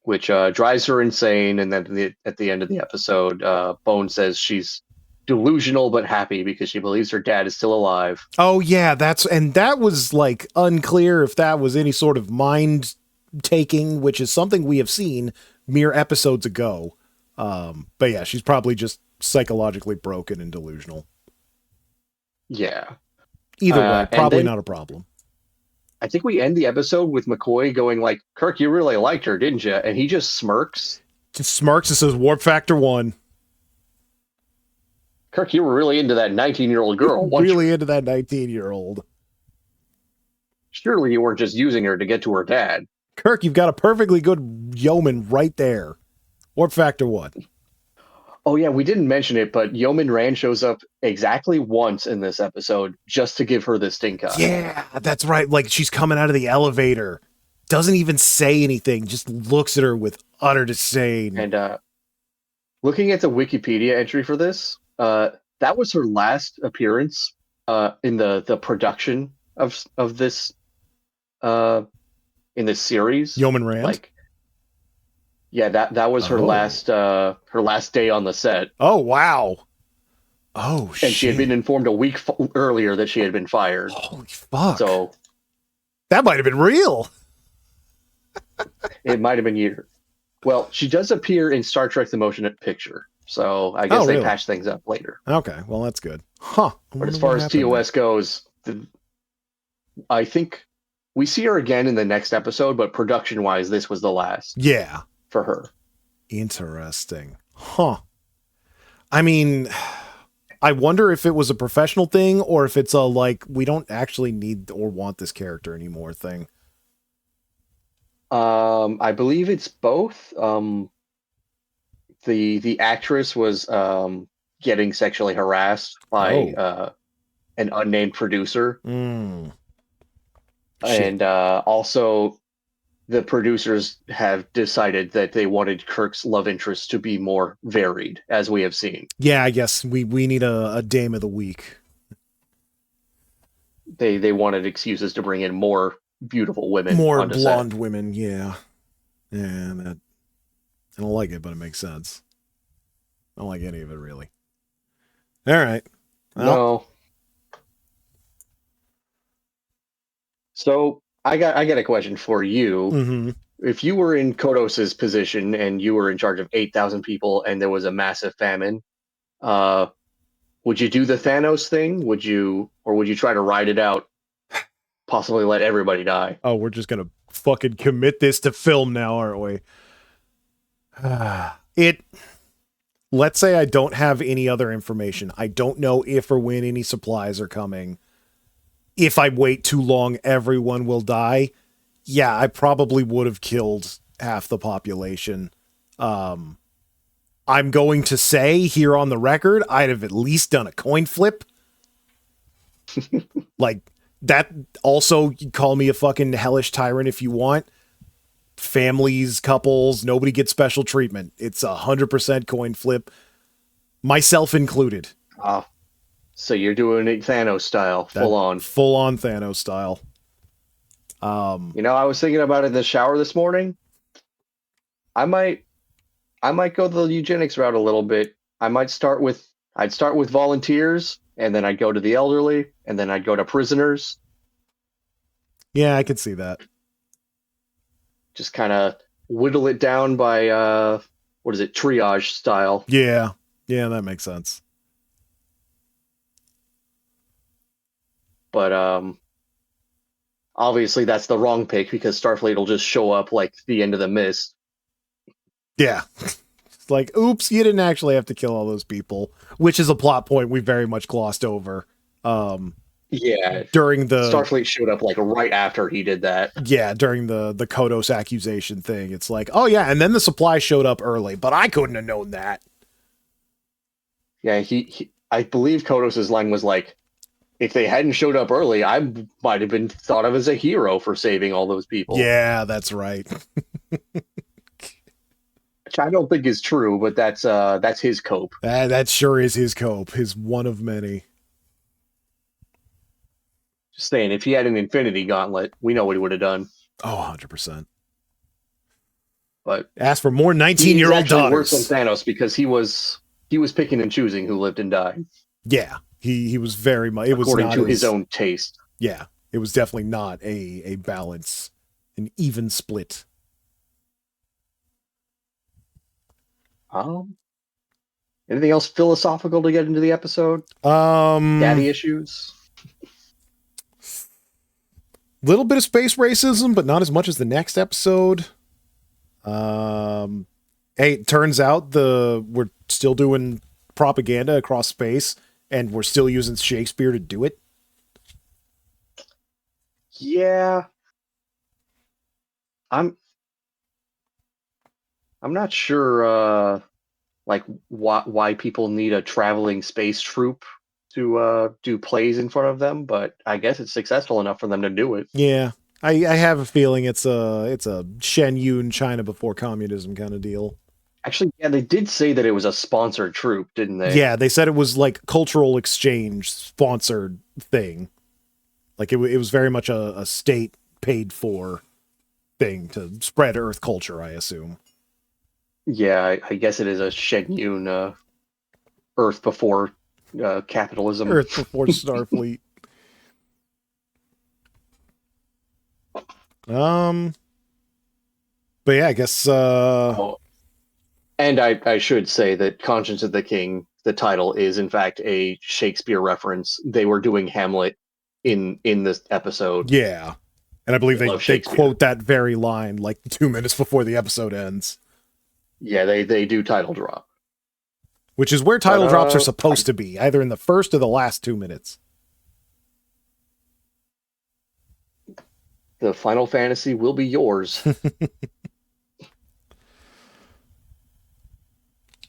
Which drives her insane, and then at the end of the episode, Bone says she's delusional but happy because she believes her dad is still alive. Oh yeah, that was like unclear if that was any sort of mind taking, which is something we have seen mere episodes ago. But yeah, she's probably just psychologically broken and delusional. Yeah. Either way, probably not a problem. I think we end the episode with McCoy going like, Kirk, you really liked her, didn't you? And he just smirks. Just smirks and says, Warp Factor 1. Kirk, you were really into that 19-year-old girl. Really into that 19-year-old. Surely you weren't just using her to get to her dad. Kirk, you've got a perfectly good yeoman right there. Warp Factor 1. Oh, yeah, we didn't mention it, but Yeoman Rand shows up exactly once in this episode just to give her this stink eye. Yeah, that's right. Like, she's coming out of the elevator. Doesn't even say anything. Just looks at her with utter disdain. And looking at the Wikipedia entry for this, that was her last appearance in the production of this uh in this series. Yeoman Rand. Like, yeah, that was Oh. her last day on the set, Oh, wow. Oh, and she had been shit. informed a week earlier that she had been fired. Holy fuck. So That might have been real. it might have been years. Well, she does appear in Star Trek: The Motion Picture, so I Oh, guess they really? patched things up later. Okay, well, that's good. Huh. I But as wonder what far as happened there. TOS goes, I think we see her again in the next episode, but production wise, this was the last Yeah. for her. Interesting. Huh. I mean, I wonder if it was a professional thing or if it's a, like, we don't actually need or want this character anymore thing. I believe it's both. The actress was getting sexually harassed by Oh. an unnamed producer, Mm. Shit. and also the producers have decided that they wanted Kirk's love interest to be more varied, as we have seen. Yeah, I guess we need a Dame of the Week. They wanted excuses to bring in more beautiful women More onto set. blonde women, yeah. Yeah, that, I don't like it, but it makes sense. I don't like any of it, really. All right. Well, No. So I got a question for you. mm-hmm. If you were in Kodos's position and you were in charge of 8,000 people and there was a massive famine, uh, would you do the Thanos thing? Would you try to ride it out, possibly let everybody die? Oh, we're just gonna fucking commit this to film now, aren't we? It. Let's say I don't have any other information. I don't know if or when any supplies are coming. If I wait too long, everyone will die. Yeah, I probably would have killed half the population. Um, I'm going to say here on the record, I'd have at least done a coin flip. Like that. Also, you call me a fucking hellish tyrant if you want. Families, couples, nobody gets special treatment. It's 100% coin flip, myself included. Uh, so you're doing it Thanos style, That full on. full on Thanos style. I was thinking about it in the shower this morning. I might I might go the eugenics route a little bit. I'd start with volunteers, and then I'd go to the elderly, and then I'd go to prisoners. Yeah, I could see that. Just kind of whittle it down by what is it, triage style. Yeah, yeah, that makes sense. But obviously that's the wrong pick because Starfleet will just show up like the end of the mist. Yeah. It's like, oops, you didn't actually have to kill all those people, which is a plot point we very much glossed over. Yeah, During the Starfleet showed up like right after he did that. during the Kodos accusation thing. It's like, oh yeah, and then the supply showed up early, but I couldn't have known that. Yeah, he I believe Kodos's line was like, if they hadn't showed up early, I might have been thought of as a hero for saving all those people. Yeah, that's right. Which I don't think is true, but that's his cope. That sure is his cope, his one of many. Just saying, if he had an Infinity Gauntlet, we know what he would have done. Oh, 100%. But Ask for more he's 19-year-old actually worse than daughters. Thanos because he was picking and choosing who lived and died Yeah, he was very much. It was according not to his as, own taste. yeah. It was definitely not a balance, an even split. Um, Anything else philosophical to get into the episode? Um, Daddy issues. Little bit of space racism, but not as much as the next episode. Um, hey, it turns out we're still doing propaganda across space, and we're still using Shakespeare to do it. Yeah, I'm I'm not sure like why people need a traveling space troupe to do plays in front of them, but I guess it's successful enough for them to do it. Yeah, I have a feeling it's a Shen Yun China before communism kind of deal. Actually, yeah, they did say that it was a sponsored troop, didn't they? Yeah, they said it was like cultural exchange sponsored thing. Like it was very much a state paid for thing to spread Earth culture, I assume. Yeah, I guess it is a Shenyun Earth before capitalism. Earth before Starfleet. Um, but yeah, I guess Oh, and I should say that Conscience of the King, the title, is in fact a Shakespeare reference. They were doing Hamlet in this episode. yeah. And I believe They love they Shakespeare. quote that very line like 2 minutes before the episode ends, Yeah, they do title drop. which is where But title drops are supposed to be, either in the first or the last 2 minutes. the Final Fantasy will be yours.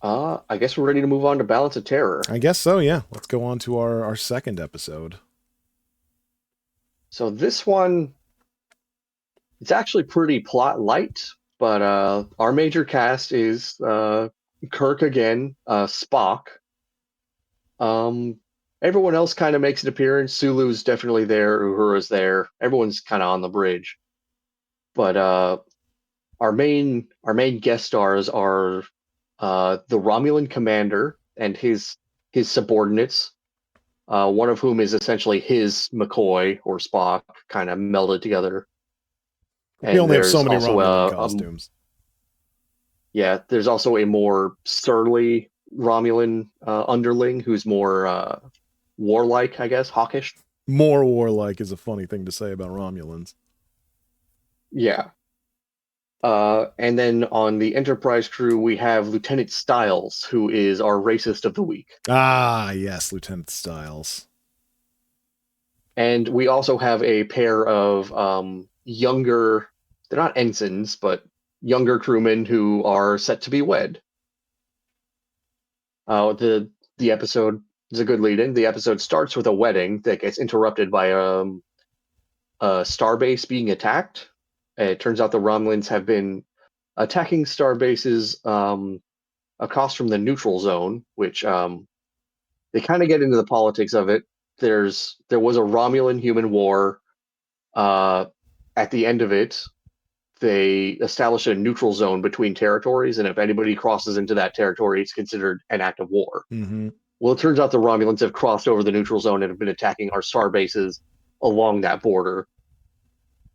I guess we're ready to move on to Balance of Terror. I guess so, yeah. Let's go on to our second episode. So this one, it's actually pretty plot light, but our major cast is Kirk again, Spock. Um, Everyone else kind of makes an appearance. Sulu's definitely there. Uhura's there. Everyone's kind of on the bridge. But our main guest stars are the Romulan commander and his subordinates. One of whom is essentially his McCoy or Spock, kind of melded together. We And only have so there's many also Romulan costumes. there's also a more surly Romulan underling who's more warlike, I guess, hawkish. More warlike is a funny thing to say about Romulans. Yeah. And then on the Enterprise crew, we have Lieutenant Styles, who is our racist of the week. Ah, yes, Lieutenant Styles. And we also have a pair of younger, they're not ensigns, but younger crewmen who are set to be wed. The episode is a good lead-in. The episode starts with a wedding that gets interrupted by a starbase being attacked. It turns out the Romulans have been attacking starbases across from the neutral zone, which they kind of get into the politics of it. There was a Romulan human war. At the end of it, they establish a neutral zone between territories, and if anybody crosses into that territory, it's considered an act of war. Mm-hmm. Well, it turns out the Romulans have crossed over the neutral zone and have been attacking our star bases along that border.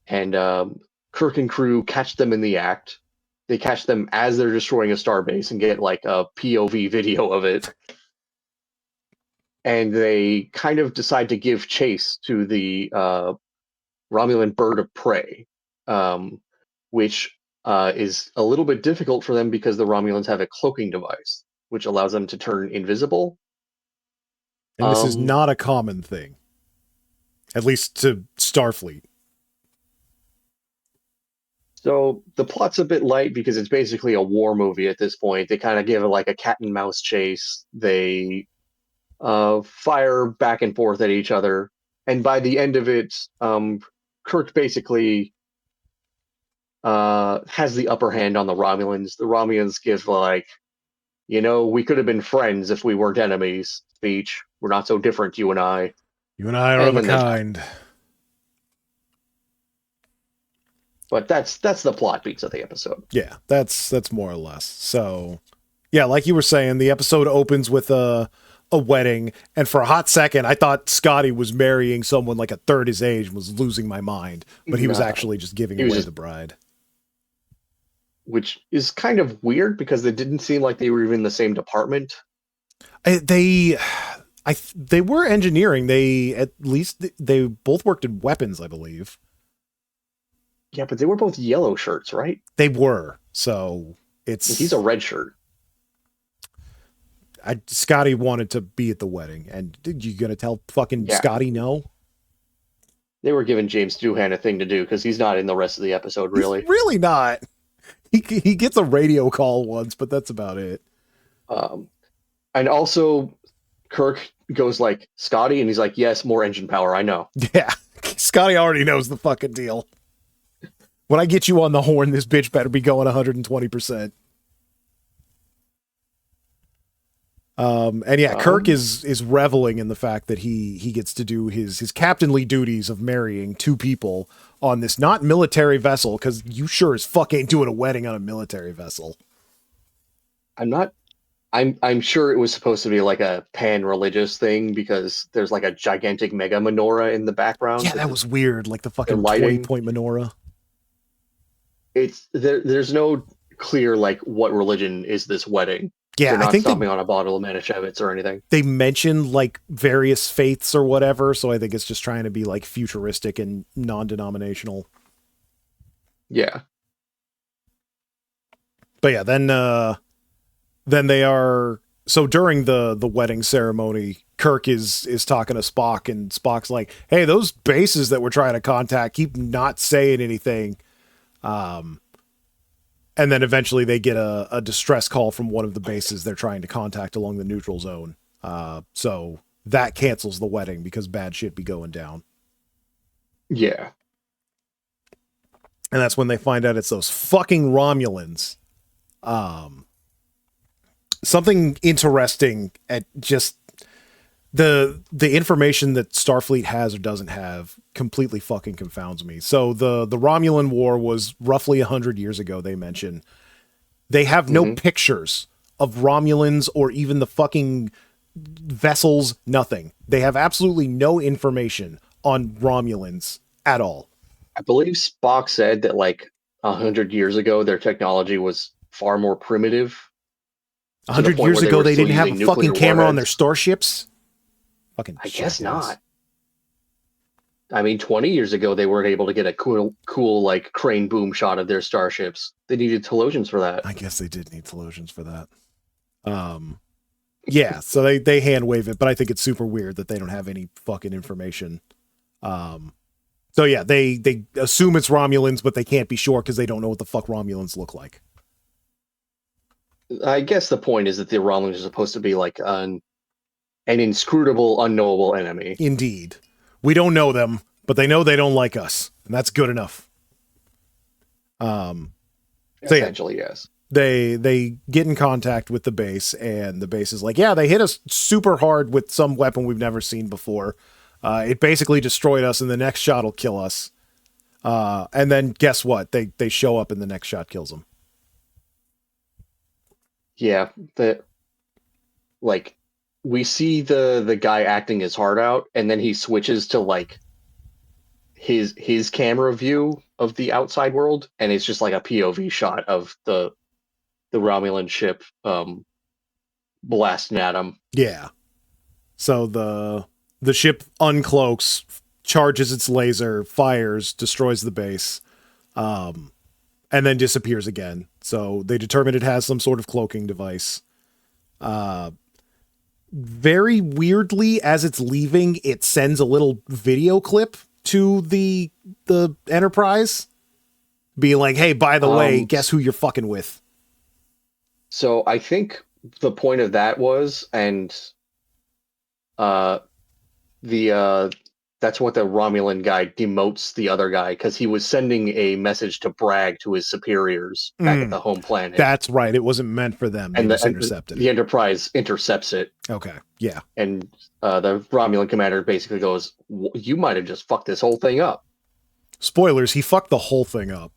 And Kirk and crew catch them in the act. They catch them as they're destroying a star base and get like a POV video of it. And they kind of decide to give chase to the Romulan bird of prey, which is a little bit difficult for them because the Romulans have a cloaking device, which allows them to turn invisible. And this is not a common thing, at least to Starfleet. So the plot's a bit light because it's basically a war movie at this point. They kind of give it like a cat and mouse chase. They fire back and forth at each other, and by the end of it, Kirk basically has the upper hand on the Romulans. The Romulans give like, we could have been friends if we weren't enemies speech. We're not so different, you and I. You and I are of And a then they die. kind. But that's the plot beats of the episode. Yeah, that's more or less. So, yeah, like you were saying, the episode opens with a wedding, and for a hot second, I thought Scotty was marrying someone like a third his age and was losing my mind, but he was actually just giving away the bride. Which is kind of weird because they didn't seem like they were even in the same department. They were engineering. They both worked in weapons, I believe. Yeah, but they were both yellow shirts, right? They were. So he's a red shirt. Scotty wanted to be at the wedding, and you gonna tell fucking Scotty no? They were giving James Doohan a thing to do because he's not in the rest of the episode, really. He's really not. He gets a radio call once, but that's about it. And also, Kirk goes like, Scotty, and he's like, yes, more engine power, I know. Yeah, Scotty already knows the fucking deal. When I get you on the horn, this bitch better be going 120%. And yeah, Kirk Um, is reveling in the fact that he gets to do his captainly duties of marrying two people on this not military vessel, because you sure as fuck ain't doing a wedding on a military vessel. I'm not. I'm sure it was supposed to be like a pan-religious thing because there's like a gigantic mega menorah in the background Yeah, that was weird. Like the they're fucking 20 lighting. point menorah. It's there. There's no clear like what religion is this wedding. Yeah, They're I not think stomping on a bottle of Manischewitz or anything. they mentioned like various faiths or whatever, so I think it's just trying to be like futuristic and non-denominational. Yeah. But yeah, then they are so during the wedding ceremony, Kirk is talking to Spock, and Spock's like, "Hey, those bases that we're trying to contact keep not saying anything." Um, and then eventually they get a distress call from one of the bases they're trying to contact along the neutral zone. So that cancels the wedding because bad shit be going down. Yeah. And that's when they find out it's those fucking Romulans. Um, Something interesting at just the information that Starfleet has or doesn't have completely fucking confounds me. So the Romulan War was roughly 100 years ago, they mention. They have no Hmm. pictures of Romulans or even the fucking vessels, nothing. They have absolutely no information on Romulans at all. I believe Spock said that like 100 years ago, their technology was far more primitive A to the hundred point years where they ago, were they still didn't have a using fucking nuclear camera on their warheads. starships. Fucking I guess jackass. not. I mean, 20 years ago, they weren't able to get a cool like crane boom shot of their starships. They needed televisions for that. I guess they did need televisions for that. Um, yeah, so they hand wave it, but I think it's super weird that they don't have any fucking information. Um, so yeah, they assume it's Romulans, but they can't be sure because they don't know what the fuck Romulans look like. I guess the point is that the Romulans are supposed to be like an inscrutable, unknowable enemy. Indeed, we don't know them, but they know they don't like us, and that's good enough. Um, so yeah, Essentially, yes. they get in contact with the base, and the base is like, yeah, they hit us super hard with some weapon we've never seen before. It basically destroyed us, and the next shot will kill us. And then guess what? They show up, and the next shot kills them. Yeah, the like we see the guy acting his heart out, and then he switches to like his camera view of the outside world, and it's just like a POV shot of the Romulan ship blasting at him. Yeah. So the ship uncloaks, charges its laser, fires, destroys the base, and then disappears again. So they determine it has some sort of cloaking device. Very weirdly, as it's leaving, it sends a little video clip to the Enterprise, being like, "Hey, by the way, guess who you're fucking with?" So I think the point of that was, and uh, the that's what the Romulan guy demotes the other guy because he was sending a message to brag to his superiors back at the home planet, That's right. It wasn't meant for them. They just and intercepted the it. Enterprise intercepts it, Okay. Yeah. and the Romulan commander basically goes, "You might have just fucked this whole thing up," Spoilers, he fucked the whole thing up.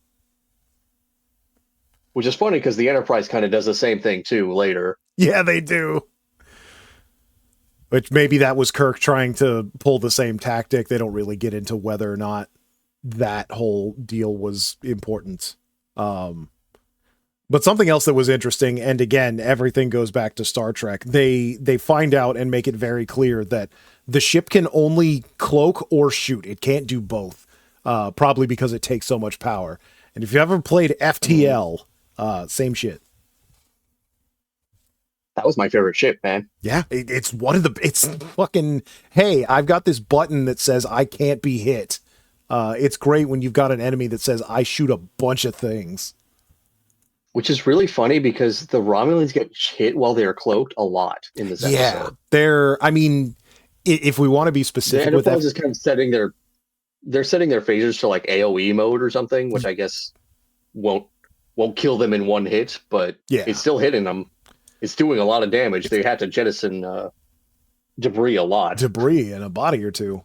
which is funny because the Enterprise kind of does the same thing too later. Yeah, they do. Which maybe that was Kirk trying to pull the same tactic. They don't really get into whether or not that whole deal was important. But something else that was interesting, and again, everything goes back to Star Trek. They find out and make it very clear that the ship can only cloak or shoot. It can't do both. Probably because it takes so much power. And if you ever played FTL, same shit. That was my favorite ship, man. Yeah, it's one of the. It's fucking. Hey, I've got this button that says I can't be hit. It's great when you've got an enemy that says I shoot a bunch of things. Which is really funny because the Romulans get hit while they're cloaked a lot in this Yeah, episode. they're. I mean, if we want to be The specific with Enterprise that, is kind of they're setting their phasers to like AOE mode or something, which I guess won't kill them in one hit, but Yeah. it's still hitting them. it's doing a lot of damage. They had to jettison debris a lot. Debris in a body or two.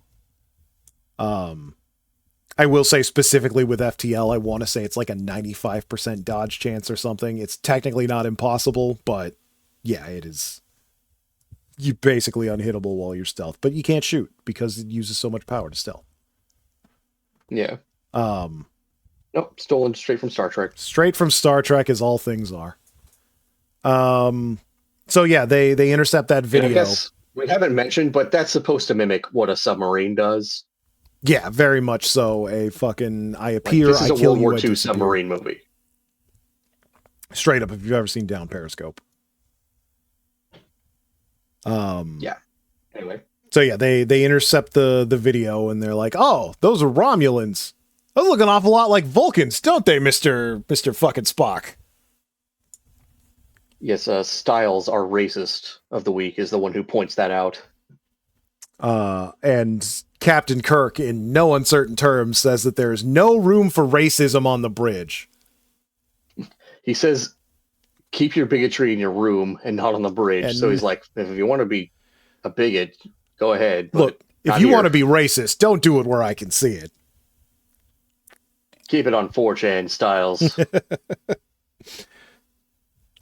I will say specifically with FTL, I want to say it's like a 95% dodge chance or something. It's technically not impossible, but yeah, it is. You're basically unhittable while you're stealth, but you can't shoot because it uses so much power to stealth. Yeah. Um, Nope, stolen straight from Star Trek. Straight from Star Trek, as all things are. So yeah, they intercept that video. And I guess we haven't mentioned, but that's supposed to mimic what a submarine does. Yeah, very much so. A fucking I appear, this is I a kill World you, War I II disappear. submarine movie. Straight up, if you've ever seen Down Periscope. Yeah. Anyway. So yeah, they intercept the video and they're like, "Oh, those are Romulans. Those look an awful lot like Vulcans, don't they, Mister fucking Spock?" Yes, Styles, our racist of the week, is the one who points that out. And Captain Kirk, in no uncertain terms, says that there is no room for racism on the bridge. He says, keep your bigotry in your room and not on the bridge. And so he's like, if you want to be a bigot, go ahead. But look, if you want to be racist, don't do it where I can see it. Keep it on 4chan, Styles.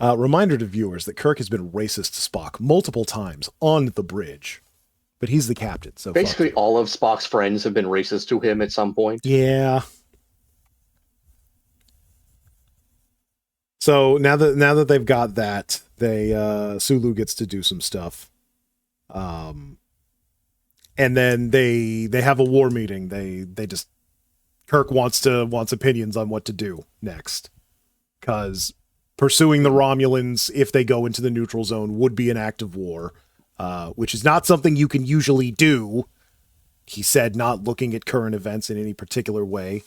Reminder to viewers that Kirk has been racist to Spock multiple times on the bridge. But he's the captain, so basically all of Spock's friends have been racist to him at some point. Yeah. So now that they've got that, Sulu gets to do some stuff. And then they have a war meeting. They just Kirk wants opinions on what to do next. Cuz pursuing the Romulans if they go into the neutral zone would be an act of war. Which is not something you can usually do. He said, not looking at current events in any particular way.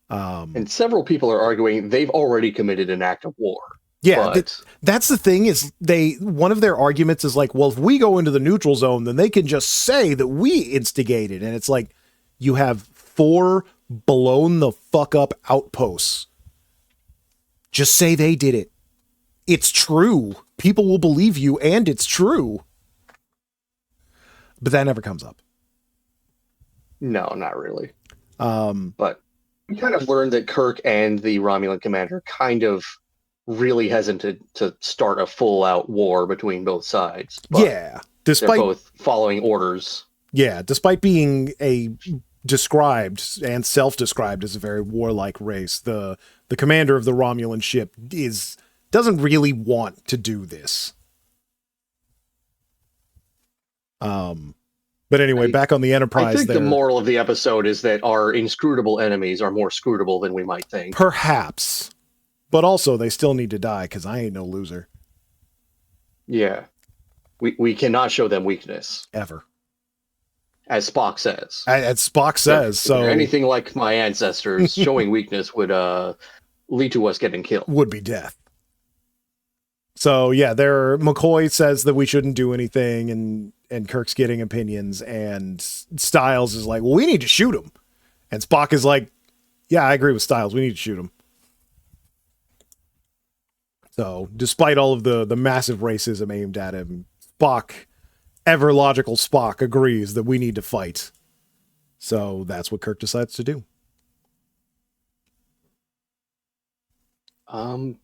And several people are arguing they've already committed an act of war. Yeah, that's the thing is one of their arguments is like, well, if we go into the neutral zone, then they can just say that we instigated. And it's like, you have 4 blown the fuck up outposts. Just say they did it. It's true. People will believe you, and it's true. But that never comes up. No, not really. But we kind of learned that Kirk and the Romulan commander kind of really hesitant to start a full-out war between both sides. Yeah. They're both following orders. Yeah, despite being described and self-described as a very warlike race, the commander of the Romulan ship doesn't really want to do this. But anyway, back on the Enterprise. I think the moral of the episode is that our inscrutable enemies are more scrutable than we might think. Perhaps. But also, they still need to die, because I ain't no loser. Yeah. We cannot show them weakness. Ever. As Spock says. As Spock says, if they're anything like my ancestors, showing weakness would lead to us getting killed. Would be death. So yeah, McCoy says that we shouldn't do anything, and Kirk's getting opinions, and Styles is like, well, we need to shoot him. And Spock is like, yeah, I agree with Styles. We need to shoot him. So despite all of the massive racism aimed at him, Spock, ever logical Spock, agrees that we need to fight. So that's what Kirk decides to do.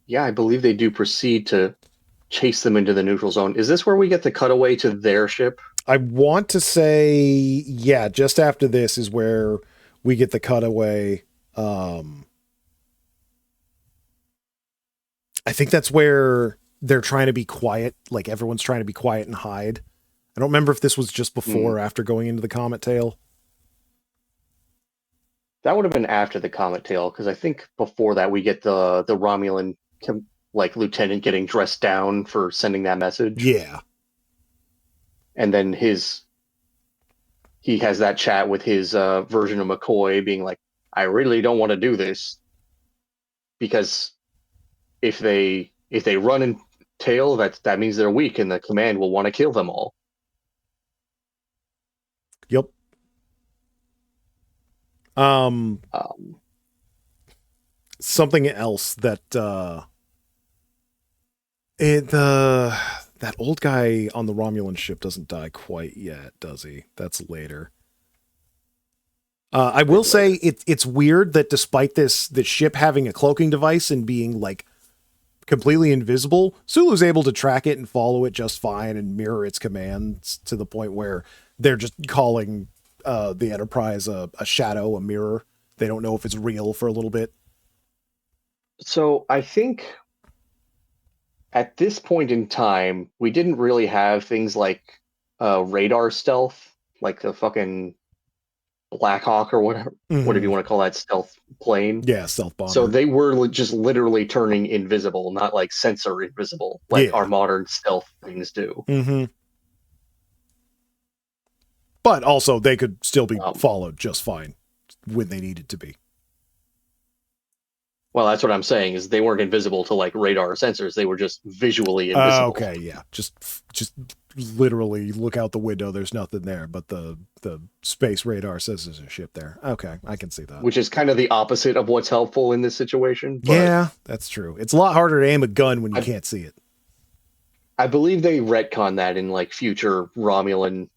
Yeah, I believe they do proceed to chase them into the neutral zone. Is this where we get the cutaway to their ship? I want to say, yeah, just after this is where we get the cutaway. I think that's where they're trying to be quiet. Like everyone's trying to be quiet and hide. I don't remember if this was just before or after going into the Comet Tail. That would have been after the Comet Tail, because I think before that we get the Romulan lieutenant getting dressed down for sending that message. Yeah. And then he has that chat with his version of McCoy being like, I really don't want to do this. Because if they run in tail, that means they're weak and the command will want to kill them all. Yep. Something else that That old guy on the Romulan ship doesn't die quite yet, does he? That's later. I will Bit say later. it's weird that despite the ship having a cloaking device and being like completely invisible, Sulu's able to track it and follow it just fine and mirror its commands to the point where they're just calling the Enterprise a shadow, a mirror. They don't know if it's real for a little bit. So I think at this point in time, we didn't really have things like radar stealth, like the fucking Black Hawk or whatever Mm-hmm. you want to call that stealth plane. Yeah, stealth So bomber. they were just literally turning invisible, not like sensor invisible, like our Yeah. modern stealth things do. Mm-hmm. But also, they could still be Um, followed just fine when they needed to be. well, that's what I'm saying is they weren't invisible to like radar or sensors; they were just visually invisible. Okay, yeah. Just literally look out the window. There's nothing there, but the space radar says there's a ship there. Okay, I can see that. Which is kind of the opposite of what's helpful in this situation. But Yeah, that's true. It's a lot harder to aim a gun when you I, can't see it. I believe they retcon that in like future Romulan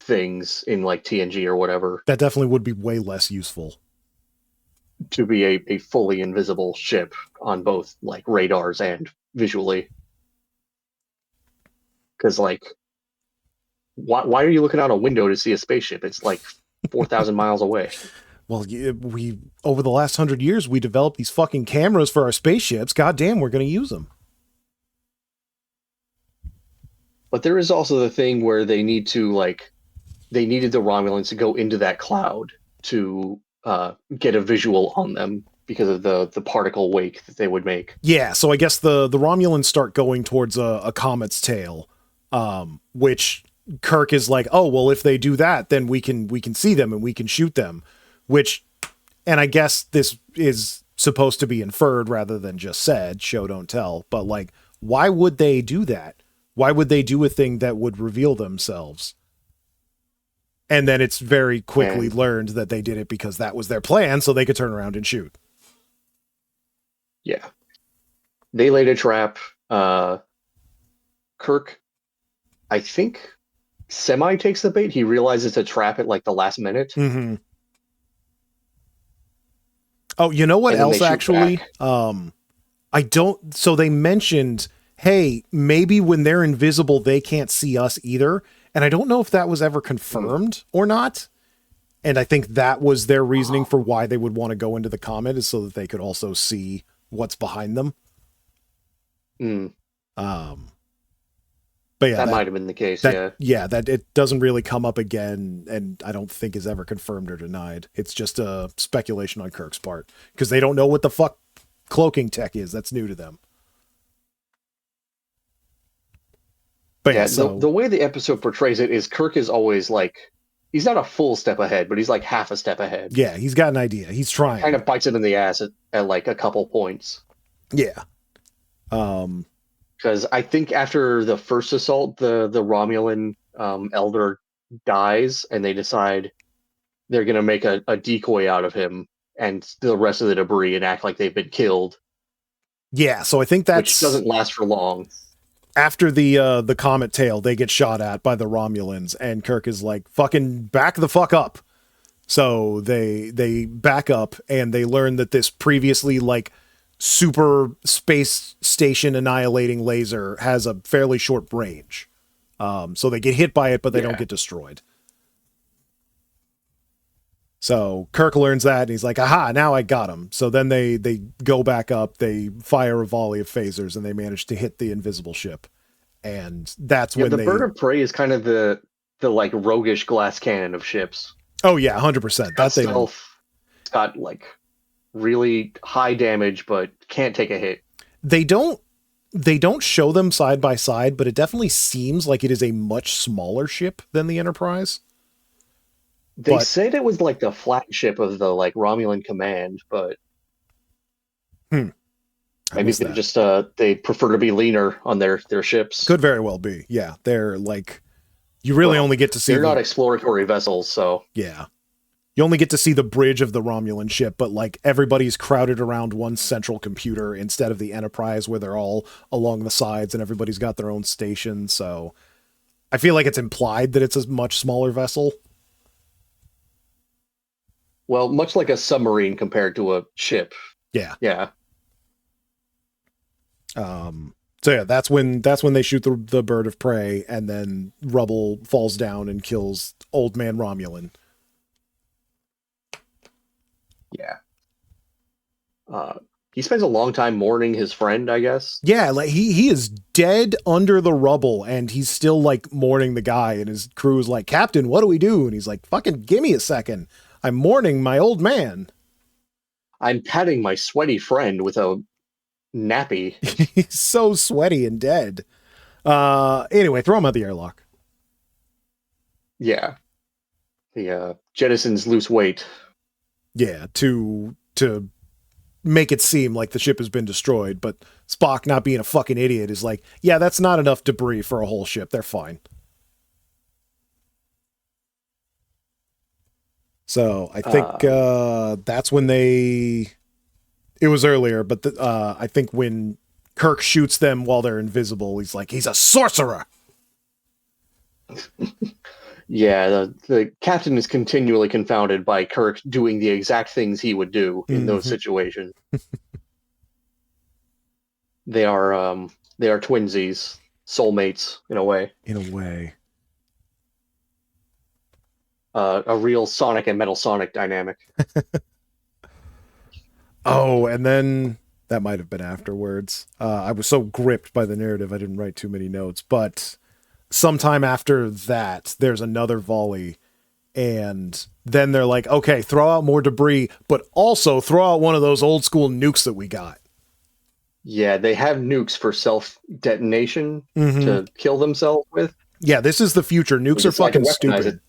things in like TNG or whatever That definitely would be way less useful. to be a fully invisible ship on both like radars and visually. Because like, why are you looking out a window to see a spaceship? It's like 4,000 miles away. Well, we over the last 100 years we developed these fucking cameras for our spaceships. God damn, we're gonna use them. But there is also the thing where they need to like they needed the Romulans to go into that cloud to get a visual on them because of the particle wake that they would make. Yeah, so I guess the Romulans start going towards a comet's tail, which Kirk is like, oh well, if they do that, then we can see them and we can shoot them, which, and I guess this is supposed to be inferred rather than just said, show don't tell, but like, why would they do that? Why would they do a thing that would reveal themselves? And then it's very quickly And learned that they did it because that was their plan, so they could turn around and shoot. yeah, they laid a trap. Kirk, I think, semi takes the bait. He realizes it's a trap at like the last minute, Mm-hmm. Oh, you know what and then they else shoot actually? back. I don't, so they mentioned, hey, maybe when they're invisible they can't see us either. And I don't know if that was ever Mm. confirmed or not. And I think that was their reasoning for why they would want to go into the comet, is so that they could also see what's behind them. Mm. Um but yeah, That might have been the case. that Yeah. yeah, that it doesn't really come up again, and I don't think is ever confirmed or denied. It's just a speculation on Kirk's part because they don't know what the fuck cloaking tech is. That's new to them. But yeah, Yeah, the so way the episode portrays it is Kirk is always like he's not a full step ahead, but he's like half a step ahead. yeah, he's got an idea. He's Kind trying. of bites it in the ass at like a couple points. Yeah. Um Because I think after the first assault, the Romulan elder dies, and they decide they're gonna make a decoy out of him and the rest of the debris and act like they've been killed, yeah, so I think which that's doesn't last for long. after the comet tail, they get shot at by the Romulans, and Kirk is like, fucking back the fuck up. So they back up, and they learn that this previously like super space station annihilating laser has a fairly short range. So they get hit by it, but they don't Yeah. get destroyed. So Kirk learns that, and he's like, aha, now I got him. So then they go back up, they fire a volley of phasers, and they manage to hit the invisible ship. And that's Yeah, when the bird they, of prey is kind of the like roguish glass cannon of ships. oh yeah, It's 100%. got That they don't, stealth. It's got like really high damage, but can't take a hit. they don't, they don't show them side by side, but it definitely seems like it is a much smaller ship than the Enterprise. They But, said it was like the flagship of the like Romulan command, but I maybe missed they that. just they prefer to be leaner on their ships. Could very well be. Yeah. They're like, you really Well, only get to see they're not the, exploratory vessels, so yeah. You only get to see the bridge of the Romulan ship, but like everybody's crowded around one central computer instead of the Enterprise where they're all along the sides and everybody's got their own station. So I feel like it's implied that it's a much smaller vessel. Well, much like a submarine compared to a ship. Yeah. Yeah. So yeah, that's when they shoot the bird of prey, and then rubble falls down and kills old man Romulan. Yeah. He spends a long time mourning his friend, I guess. Yeah, like he is dead under the rubble, and he's still like mourning the guy, and his crew is like, "Captain, what do we do?" And he's like, "Fucking give me a second. I'm mourning my old man." I'm patting my sweaty friend with a nappy. He's so sweaty and dead. Anyway, throw him out the airlock. Yeah. The jettison's loose weight. Yeah, to make it seem like the ship has been destroyed, but Spock, not being a fucking idiot, is like, yeah, that's not enough debris for a whole ship. They're fine. So I think that's when it was earlier, but I think when Kirk shoots them while they're invisible, he's like, he's a sorcerer. Yeah, the captain is continually confounded by Kirk doing the exact things he would do in those situations. They are twinsies, soulmates in a way. In a way. A real Sonic and Metal Sonic dynamic. Oh, and then that might have been afterwards. I was so gripped by the narrative, I didn't write too many notes, but sometime after that, there's another volley, and then they're like, okay, throw out more debris, but also throw out one of those old school nukes that we got. Yeah, they have nukes for self-detonation to kill themselves with. Yeah, this is the future. Nukes are fucking stupid.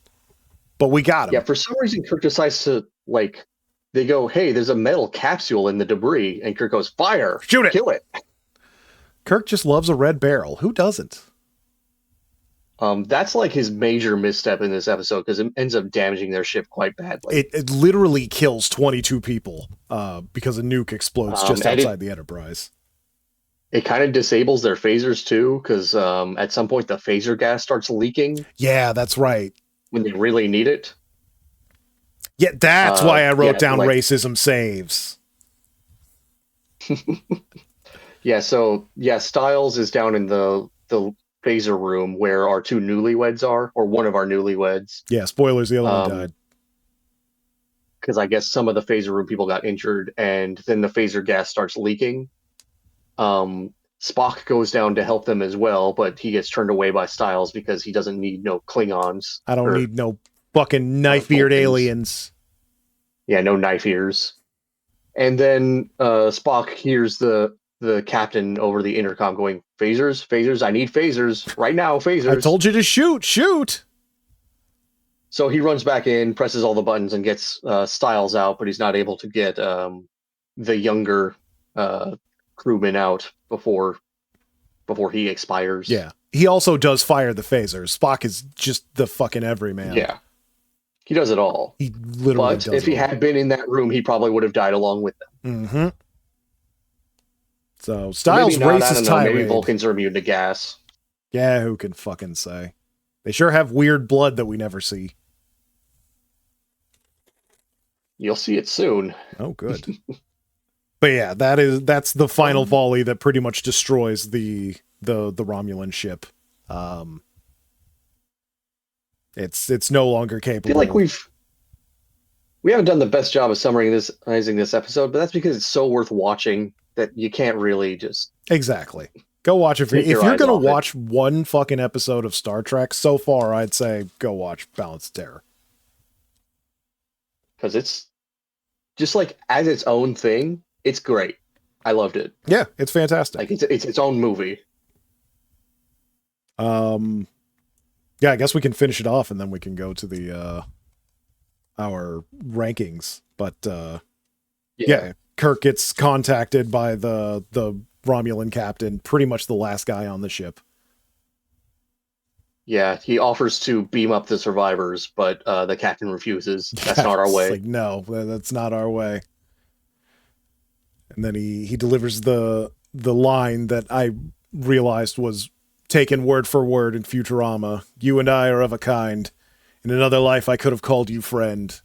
But we got them. Yeah, for some reason, Kirk decides to, like, they go, hey, there's a metal capsule in the debris, and Kirk goes, fire! Shoot it! Kill it! Kirk just loves a red barrel. Who doesn't? That's like his major misstep in this episode, because it ends up damaging their ship quite badly. It literally kills 22 people because a nuke explodes just outside the Enterprise. It kind of disables their phasers, too, because at some point the phaser gas starts leaking. Yeah, that's right. When they really need it. Yeah, that's why I wrote down racism saves. Yeah, so, Styles is down in the phaser room where our two newlyweds are, or one of our newlyweds. Yeah, spoilers, the other one died. Because I guess some of the phaser room people got injured, and then the phaser gas starts leaking. Spock goes down to help them as well, but he gets turned away by Styles because he doesn't need no Klingons. I don't need no fucking knife-eared aliens. Yeah, no knife ears. And then Spock hears the captain over the intercom going, phasers, phasers, I need phasers. Right now, phasers. I told you to shoot. So he runs back in, presses all the buttons, and gets Styles out, but he's not able to get the younger crewman out before he expires. Yeah. He also does fire the phasers. Spock is just the fucking everyman. Yeah. He does it all. He literally does it all. But if he had been in that room, he probably would have died along with them. Mm-hmm. So Styles races tirade. Maybe Vulcans are immune to gas. Yeah, who can fucking say? They sure have weird blood that we never see. You'll see it soon. Oh, good. But yeah, that's the final volley that pretty much destroys the Romulan ship. It's no longer capable. I feel like we haven't done the best job of summarizing this episode, but that's because it's so worth watching that you can't really just exactly go watch it. If you're gonna watch one fucking episode of Star Trek so far, I'd say go watch Balance of Terror, because it's just like as its own thing. It's great. I loved it. Yeah, it's fantastic. Like it's its own movie. Yeah, I guess we can finish it off and then we can go to the our rankings. But yeah, Kirk gets contacted by the Romulan captain, pretty much the last guy on the ship. Yeah, he offers to beam up the survivors, but the captain refuses. That's Yeah, not our it's way. like, no, that's not our way. And then he delivers the line that I realized was taken word for word in Futurama. You and I are of a kind. In another life, I could have called you friend.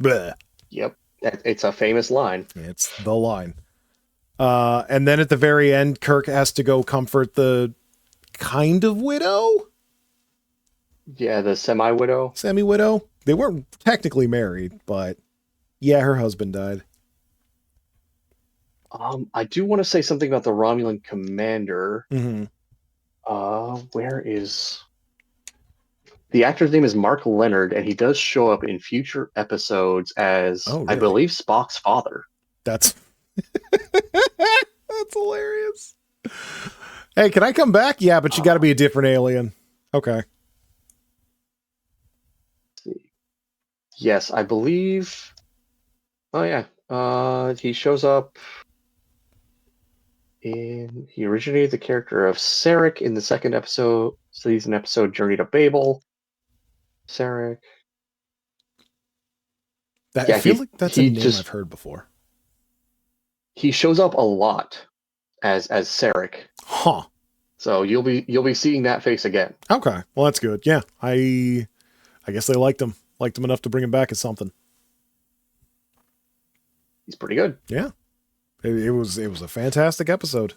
Bleh. Yep, it's a famous line. It's the line. And then at the very end, Kirk has to go comfort the kind of widow? Yeah, the semi-widow. Semi-widow? They weren't technically married, but yeah, her husband died. I do want to say something about the Romulan commander. Mm-hmm. Where is the actor's name is Mark Leonard, and he does show up in future episodes as, Oh, I really? believe, Spock's father. That's that's hilarious. Hey, can I come back? Yeah, but you got to be a different alien. Okay. Yes, I believe. Oh yeah. He shows up in. He originated the character of Sarek in the second episode, season episode Journey to Babel. Sarek. I Yeah, feel like that's a he name I've just heard before. he shows up a lot as Sarek. Huh. So you'll be seeing that face again. Okay. Well, that's good. Yeah. I guess they liked him. Liked him enough to bring him back as something. He's pretty good. Yeah. It was a fantastic episode.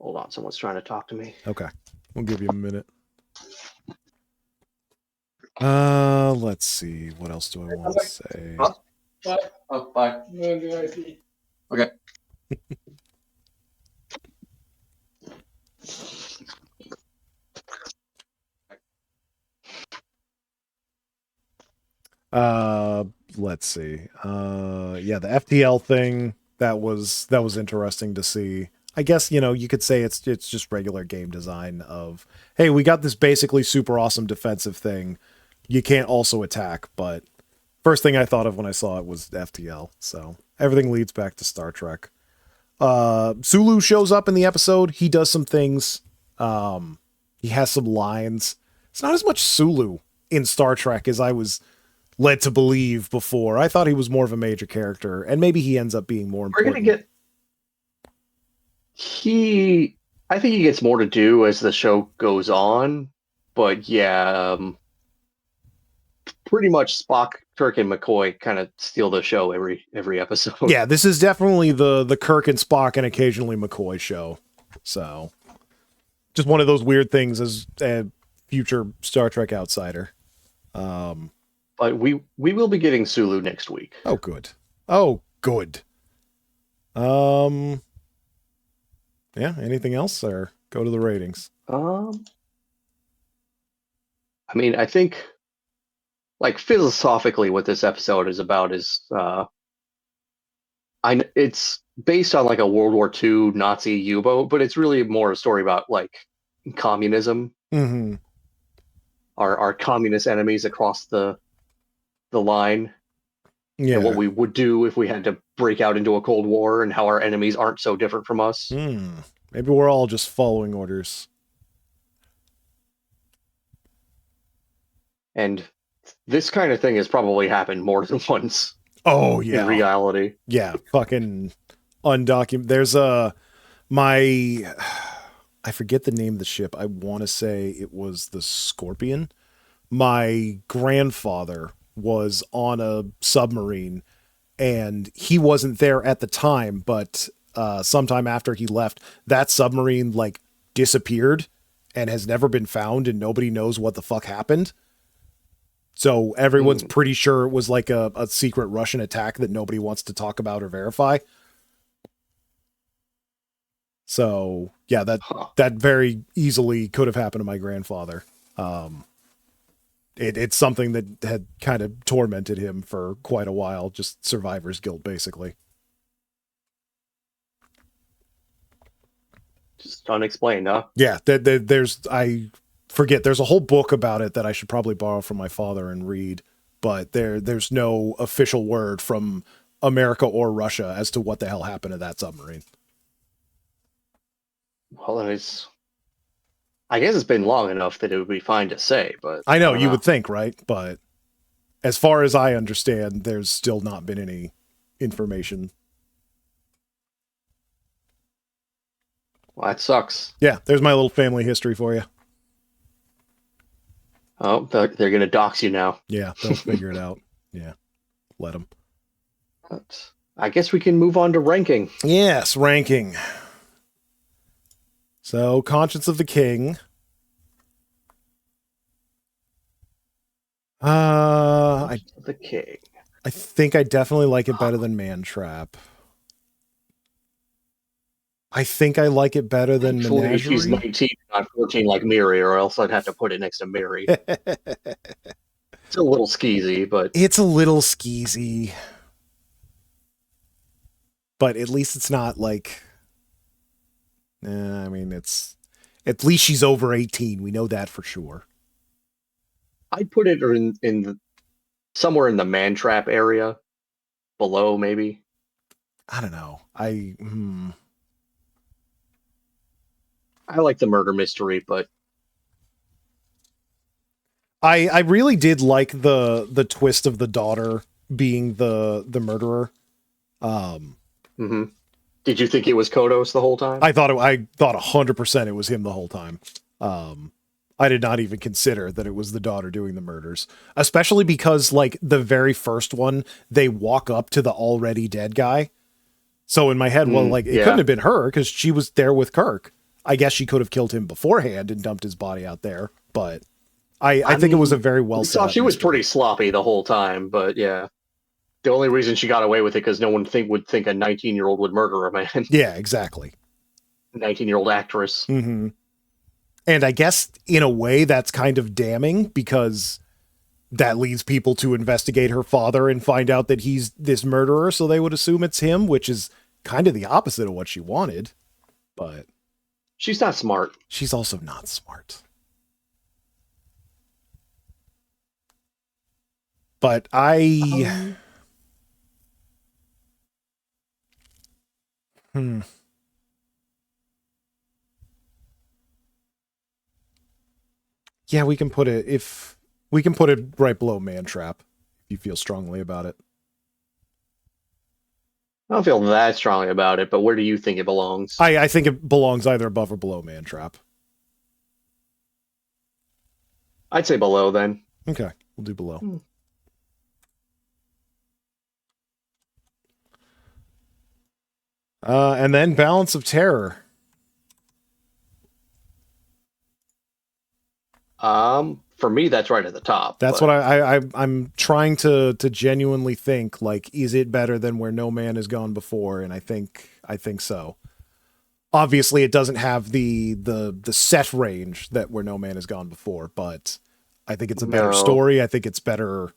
Hold on, someone's trying to talk to me. Okay. We'll give you a minute. Let's see. What else do I want to say? Bye. Oh, bye. Okay. Let's see. Yeah, the FTL thing that was interesting to see. I guess, you could say it's just regular game design of, hey, we got this basically super awesome defensive thing. You can't also attack, but first thing I thought of when I saw it was FTL. So everything leads back to Star Trek. Sulu shows up in the episode. He does some things. He has some lines. It's not as much Sulu in Star Trek as I was led to believe before. I thought he was more of a major character, and maybe he ends up being more We're important. gonna get he. I think he gets more to do as the show goes on, but yeah, pretty much Spock, Kirk, and McCoy kind of steal the show every episode. Yeah, this is definitely the Kirk and Spock and occasionally McCoy show. So, just one of those weird things as a future Star Trek outsider. But we will be getting Sulu next week. Oh, good. Oh, good. Yeah. Anything else, or go to the ratings? I mean, I think like philosophically, what this episode is about is it's based on like a World War II Nazi U-boat, but it's really more a story about like communism, Mm-hmm. our communist enemies across the line, and what Yeah. we would do if we had to break out into a Cold War, and how our enemies aren't so different from us. Maybe we're all just following orders. And this kind of thing has probably happened more than once Oh in yeah. reality. Yeah. Fucking undocumented. There's my I forget the name of the ship. I want to say it was the Scorpion. My grandfather was on a submarine, and he wasn't there at the time, but sometime after he left, that submarine like disappeared and has never been found, and nobody knows what the fuck happened. So everyone's pretty sure it was like a secret Russian attack that nobody wants to talk about or verify. So yeah, that very easily could have happened to my grandfather. It's something that had kind of tormented him for quite a while, just survivor's guilt, basically. Just unexplained, huh? Yeah, I forget, there's a whole book about it that I should probably borrow from my father and read, but there's no official word from America or Russia as to what the hell happened to that submarine. Well, I guess it's been long enough that it would be fine to say, but I I know don't you know. would think, right? But as far as I understand, there's still not been any information. Well, that sucks. Yeah, there's my little family history for you. Oh, they're going to dox you now. Yeah, they'll figure it out. Yeah, let them. But I guess we can move on to ranking. Yes, ranking. So, Conscience of the King. I The king. I think I definitely like it better than Man Trap. I think I like it better than Thankfully, she's Menagerie. 19, not 14 like Miri, or else I'd have to put it next to Miri. It's a little skeezy, but It's a little skeezy, but at least it's not like. I mean, it's at least she's over 18. We know that for sure. I'd put it somewhere in the man trap area, below maybe. I don't know. I like the murder mystery, but I really did like the twist of the daughter being the murderer. mhm. Did you think it was Kodos the whole time? I thought 100% it was him the whole time. I did not even consider that it was the daughter doing the murders, especially because like the very first one, they walk up to the already dead guy. So in my head, well, like it couldn't Yeah. have been her because she was there with Kirk. I guess she could have killed him beforehand and dumped his body out there, but I think it was a very well set So up she was mystery. pretty sloppy the whole time, but yeah. The only reason she got away with it because no one would think a 19-year-old would murder a man. Yeah, exactly. 19-year-old actress. Mm-hmm. And I guess in a way that's kind of damning because that leads people to investigate her father and find out that he's this murderer, so they would assume it's him, which is kind of the opposite of what she wanted. But She's not smart. she's also not smart. But hmm. Yeah, we can put it right below Man Trap if you feel strongly about it. I don't feel that strongly about it, but where do you think it belongs? I think it belongs either above or below Man Trap. I'd say below then. Okay, we'll do below. And then Balance of Terror. For me, that's right at the top. That's but what I'm trying to genuinely think. Like, is it better than Where No Man Has Gone Before? And I think so. Obviously, it doesn't have the set range that Where No Man Has Gone Before, but I think it's a better No. story. I think it's better.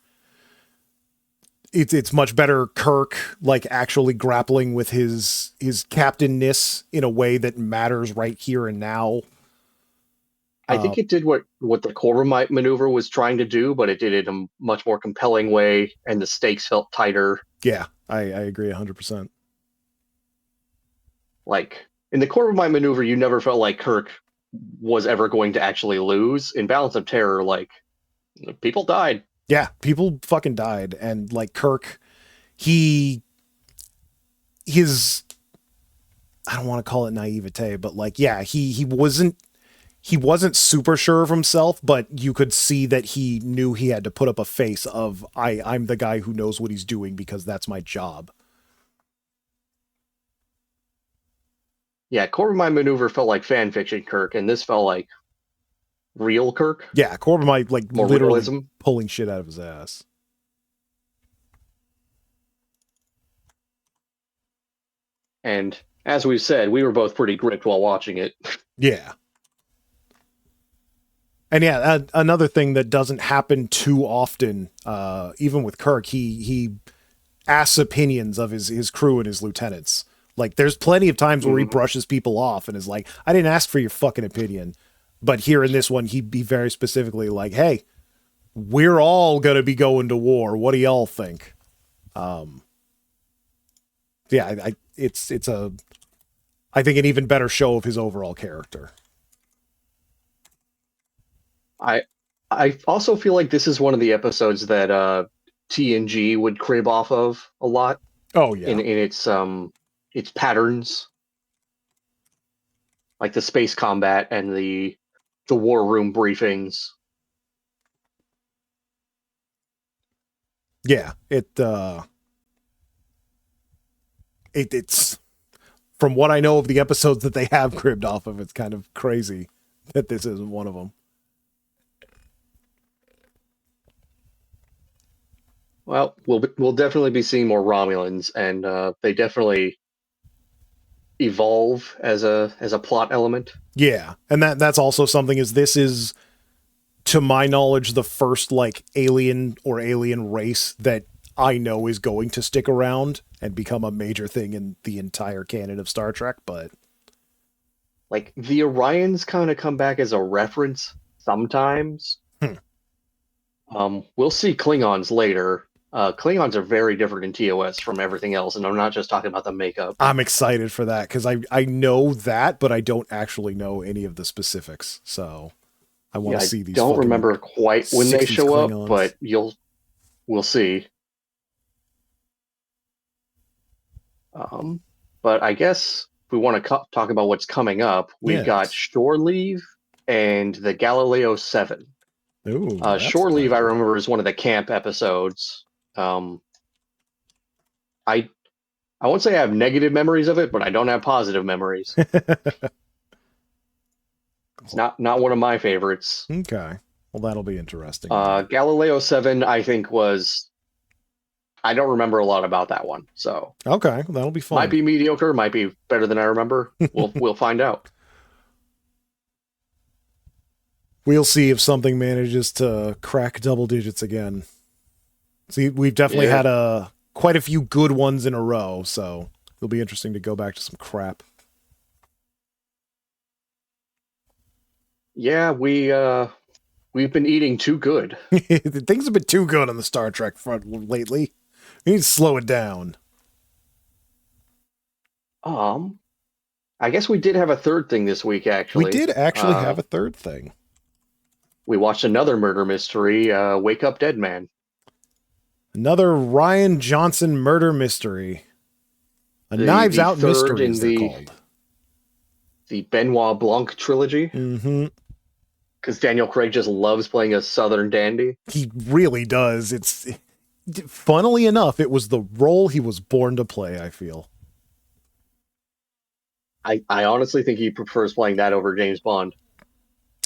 It's much better. Kirk like actually grappling with his captainness in a way that matters right here and now. I think it did what the Corbomite maneuver was trying to do, but it did it in a much more compelling way, and the stakes felt tighter. Yeah, I agree 100%. Like in the Corbomite maneuver, you never felt like Kirk was ever going to actually lose. In Balance of Terror, like people died. Yeah, people fucking died, and like Kirk, his I don't want to call it naivete, but like yeah, he wasn't super sure of himself, but you could see that he knew he had to put up a face of I'm the guy who knows what he's doing because that's my job. Yeah, Corbomite maneuver felt like fan fiction Kirk, and this felt like real Kirk. Yeah, Corbin might like More literally realism. pulling shit out of his ass. And as we said, we were both pretty gripped while watching it. Yeah. And yeah, another thing that doesn't happen too often, even with Kirk, he asks opinions of his crew and his lieutenants. Like, there's plenty of times where he brushes people off and is like, I didn't ask for your fucking opinion. But here in this one, he'd be very specifically like, hey, we're all going to be going to war. What do y'all think? Yeah, it's I think an even better show of his overall character. I I also feel like this is one of the episodes that TNG would crib off of a lot Oh yeah. in its patterns, like the space combat and the war room briefings. Yeah. It's from what I know of the episodes that they have cribbed off of, it's kind of crazy that this isn't one of them. Well, we'll definitely be seeing more Romulans, and they definitely evolve as a plot element. Yeah. And that's also something is this is to my knowledge the first like alien or alien race that I know is going to stick around and become a major thing in the entire canon of Star Trek, but Like the Orions kind of come back as a reference sometimes. hmm, We'll see Klingons later. Klingons are very different in TOS from everything else, and I'm not just talking about the makeup. I'm excited for that because I know that, but I don't actually know any of the specifics. So I want Yeah, to I see these don't fucking remember quite when they 60s show up, Klingons. but we'll see. Um, but I guess if we want to talk about what's coming up, we've got Yes. Shore Leave and the Galileo 7. Ooh, that's Shore Leave, I exciting. remember, is one of the camp episodes. Um, I I won't say I have negative memories of it, but I don't have positive memories. It's not one of my favorites. Okay. Well, that'll be interesting then. Galileo 7, I think, was I don't remember a lot about that one, so Okay, well, that'll be might fun. be mediocre, might be better than I remember. We'll find out. We'll see if something manages to crack double digits again. See, we've definitely Yeah, had quite a few good ones in a row, so it'll be interesting to go back to some crap. yeah, we've been eating too good. Things have been too good on the Star Trek front lately. We need to slow it down. Um, I guess we did have a third thing this week. We Actually, did actually have a third thing. we watched another murder mystery. Wake Up, Dead Man, Another Ryan Johnson murder mystery. A Knives the Out third mystery, in as they're called. the Benoit Blanc trilogy. Mm-hmm. Because Daniel Craig just loves playing a Southern dandy. He really does. Funnily enough, it was the role he was born to play, I feel. I honestly think he prefers playing that over James Bond.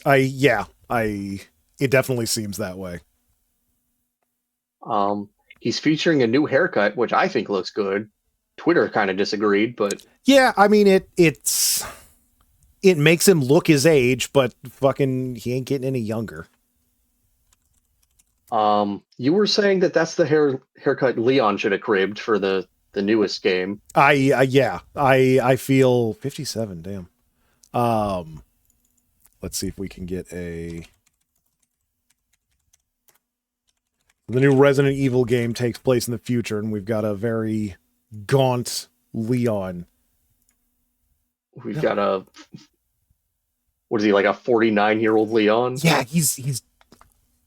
Yeah, it definitely seems that way. Um, he's featuring a new haircut, which I think looks good. Twitter kind of disagreed, but Yeah, I mean it makes him look his age, but fucking he ain't getting any younger. you were saying that that's the haircut Leon should have cribbed for the newest game. Yeah, I feel 57, damn. Um let's see if we can get a the new Resident Evil game takes place in the future and we've got a very gaunt Leon. We've No. got a what is he like a 49-year-old Leon? Yeah, he's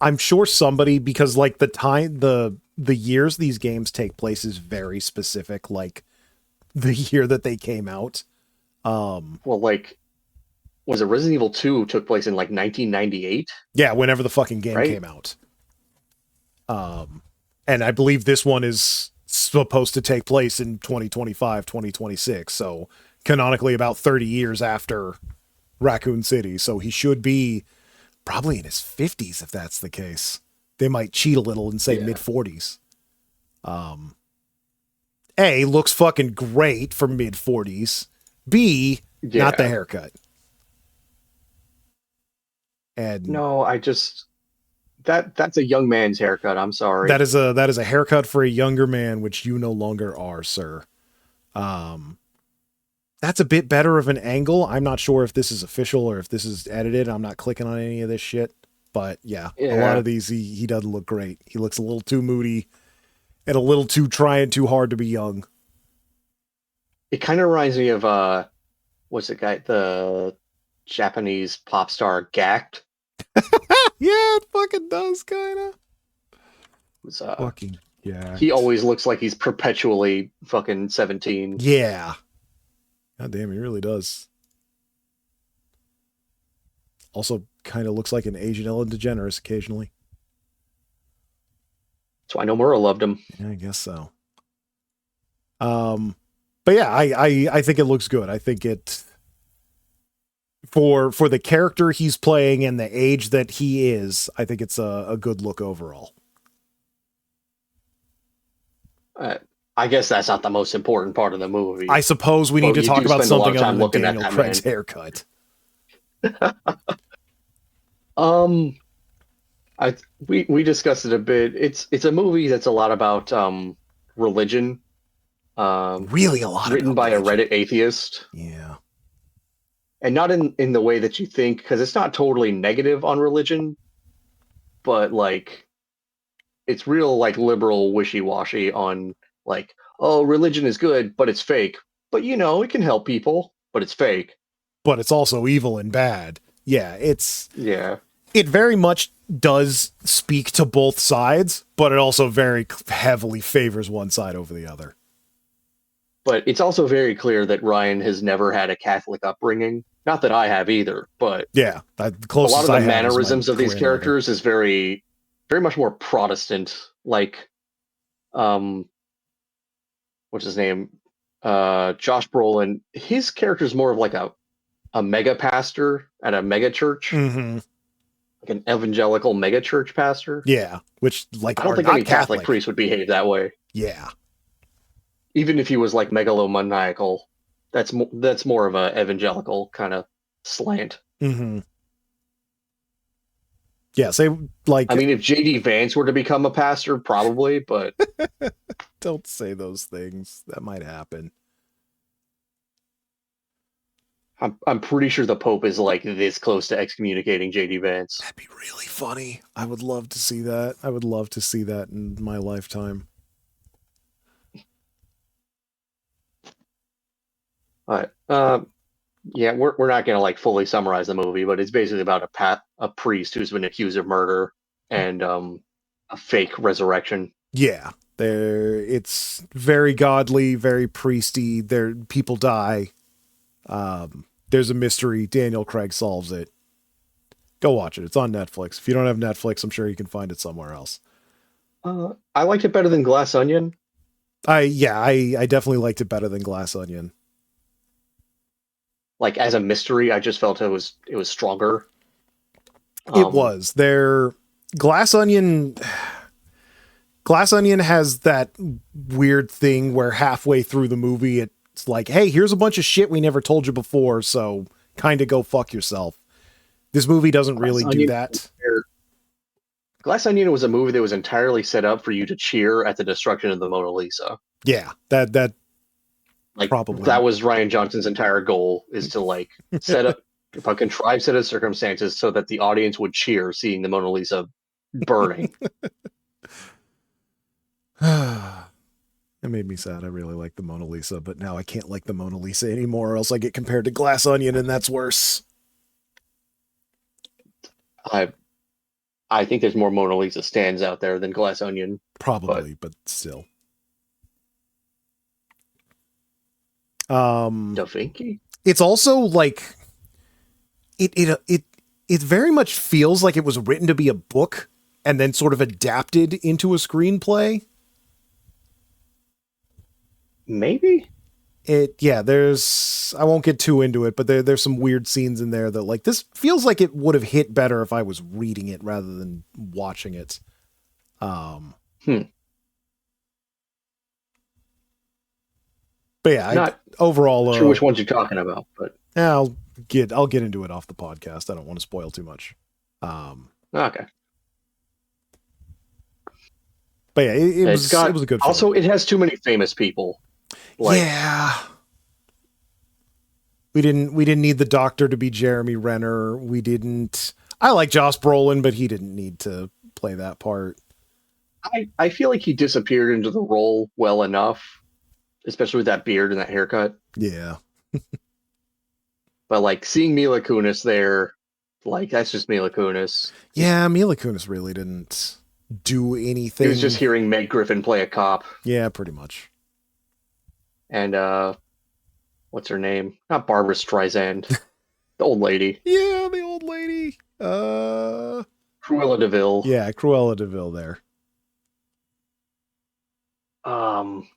I'm sure somebody because like the years these games take place is very specific, like the year that they came out. Well, like was it Resident Evil 2 took place in like 1998, Yeah, whenever the fucking game right? came out. And I believe this one is supposed to take place in 2025, 2026. So canonically about 30 years after Raccoon City. So he should be probably in his 50s if that's the case. They might cheat a little and say Yeah. mid 40s. A, looks fucking great for mid 40s. B, not the Yeah. haircut. And No, I just that's a young man's haircut. I'm sorry. that is a haircut for a younger man, which you no longer are, sir. Um, that's a bit better of an angle. I'm not sure if this is official or if this is edited. I'm not clicking on any of this shit. But yeah, a lot Yeah. of these he doesn't look great. He looks a little too moody and a little too trying too hard to be young. It kind of reminds me of what's the guy the Japanese pop star Gact? Yeah, it fucking does, kind of. Was, Fucking yeah. he always looks like he's perpetually fucking 17. Yeah. God damn, he really does. Also, kind of looks like an Asian Ellen DeGeneres occasionally. So I know Murrah loved him. Yeah, I guess so. But yeah, I think it looks good. I think it for the character he's playing and the age that he is, I think it's a good look overall. I guess that's not the most important part of the movie. I suppose we need to you talk do about spend a lot something of other time than looking at Daniel that Craig's man. haircut. We discussed it a bit. It's a movie that's a lot about religion. Really, a lot Written about by religion. a Reddit atheist. Yeah. And not in the way that you think, because it's not totally negative on religion, but like it's real like liberal wishy-washy on like, oh, religion is good, but it's fake. But it can help people, but it's fake. But it's also evil and bad. Yeah, Yeah. it very much does speak to both sides, but it also very heavily favors one side over the other. But it's also very clear that Ryan has never had a Catholic upbringing. Not that I have either, but Yeah, the a lot closest of the I have is my mannerisms of these grandmother. characters is very, very much more Protestant. Like, what's his name? Josh Brolin. His character is more of like a mega pastor at a mega church, Mm-hmm. like an evangelical mega church pastor. Yeah, which like I don't are think not any Catholic Catholic. priest would behave that way. Yeah, Even if he was like megalomaniacal, that's more of a evangelical kind of slant. mm-hmm. Yeah, say like I mean, if JD Vance were to become a pastor, probably, but don't say those things. That might happen. I'm pretty sure the Pope is like this close to excommunicating JD Vance. That'd be really funny. I would love to see that. I would love to see that in my lifetime. But yeah, we're not gonna like fully summarize the movie, but it's basically about a priest who's been accused of murder and a fake resurrection. Yeah, it's very godly, very priesty. There people die. There's a mystery. Daniel Craig solves it. Go watch it. It's on Netflix. If you don't have Netflix, I'm sure you can find it somewhere else. I liked it better than Glass Onion. I definitely liked it better than Glass Onion. Like as a mystery, I just felt it was stronger. It was. Glass Onion Glass Onion has that weird thing where halfway through the movie it's like, "Hey, here's a bunch of shit we never told you before, so kind of go fuck yourself." This movie doesn't really do that. Glass Onion was a movie that was entirely set up for you to cheer at the destruction of the Mona Lisa. Yeah, that Like probably that was Ryan Johnson's entire goal, is to like set up a contrived set of circumstances so that the audience would cheer seeing the Mona Lisa burning. It made me sad. I really like the Mona Lisa, but now I can't like the Mona Lisa anymore, or else I get compared to Glass Onion, and that's worse. I think there's more Mona Lisa stands out there than Glass Onion. Probably, but still. Da Vinci? It's also like it very much feels like it was written to be a book and then sort of adapted into a screenplay. Maybe. I won't get too into it, but there's some weird scenes in there that like this feels like it would have hit better if I was reading it rather than watching it. But yeah, Not overall, sure which ones you're talking about, but I'll get into it off the podcast. I don't want to spoil too much. Okay. But yeah, it was a good film. Also, it has too many famous people. Like, yeah. We didn't need the Doctor to be Jeremy Renner. I like Josh Brolin, but he didn't need to play that part. I feel like he disappeared into the role well enough, especially with that beard and that haircut. Yeah. But like seeing Mila Kunis there Like that's just Mila Kunis. Yeah, Mila Kunis really didn't do It was anything. just hearing Meg Griffin play a cop. Yeah, pretty much. And what's her name? Not Barbara Streisand, the old lady, Yeah, the old lady. Cruella Deville. Yeah, Cruella Deville there. Um,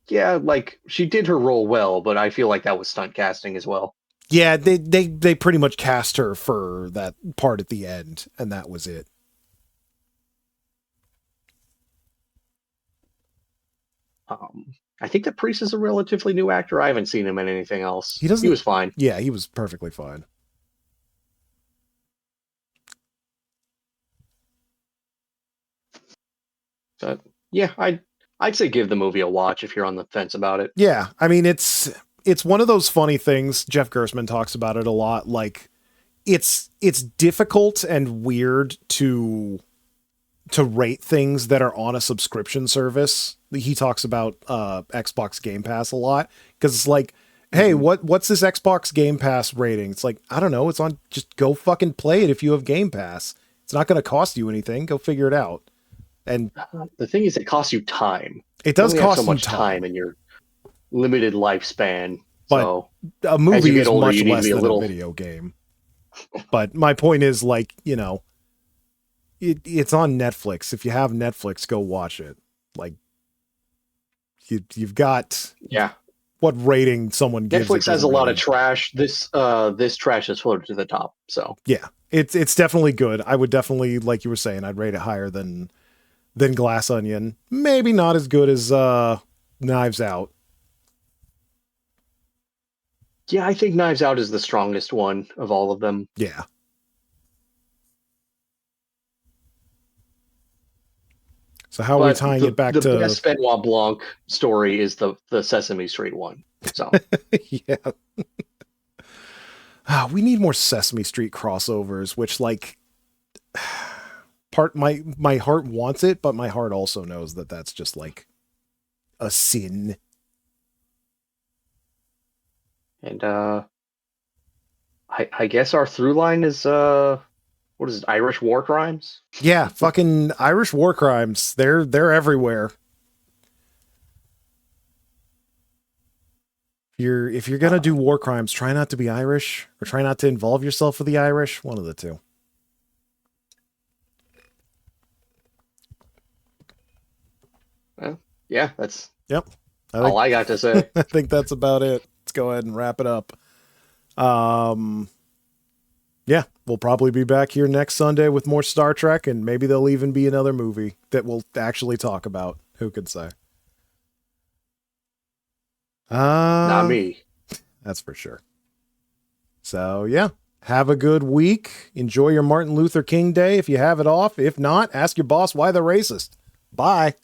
yeah, like she did her role well, but I feel like that was stunt casting as well. Yeah, they pretty much cast her for that part at the end, and that was it. I think the priest is a relatively new actor. I haven't seen him in anything else. He doesn't. He was fine. Yeah, he was perfectly fine. But yeah, I'd say give the movie a watch if you're on the fence about it. Yeah, I mean it's one of those funny things. Jeff Gersman talks about it a lot. Like it's difficult and weird to rate things that are on a subscription service. He talks about Xbox Game Pass a lot because it's like, hey, what's this Xbox Game Pass rating? It's like, I don't know. It's on. Just go fucking play it if you have Game Pass. It's not going to cost you anything. Go figure it out. And the thing is, it costs you time. it does you only cost have so you much time in your limited lifespan. But so a movie is older, much you need to less be a than little... a video game. But my point is, like, you know, it's on Netflix. If you have Netflix, go watch it. Like, you've got what rating someone gives. Netflix has a lot of trash. This trash is floated to the top. So yeah, it's definitely good. I would definitely, like you were saying, I'd rate it higher than Glass Onion. Maybe not as good as Knives Out. Yeah, I think Knives Out is the strongest one of all of them. Yeah. So how are we tying it back to the best Benoit Blanc story is the Sesame Street one. So yeah. We need more Sesame Street crossovers, which like my heart wants it, but my heart also knows that that's just like a sin. And I guess our through line is what is it, Irish war crimes? Yeah, fucking Irish war crimes. They're everywhere. If you're gonna do war crimes, try not to be Irish or try not to involve yourself with the Irish. One of the two. Well, yeah, that's yep. All I got to say. I think that's about it. Let's go ahead and wrap it up. Yeah, we'll probably be back here next Sunday with more Star Trek, and maybe there'll even be another movie that we'll actually talk about. Who could say? Not me. That's for sure. So, yeah, have a good week. Enjoy your Martin Luther King Day if you have it off. If not, ask your boss why they're racist. Bye.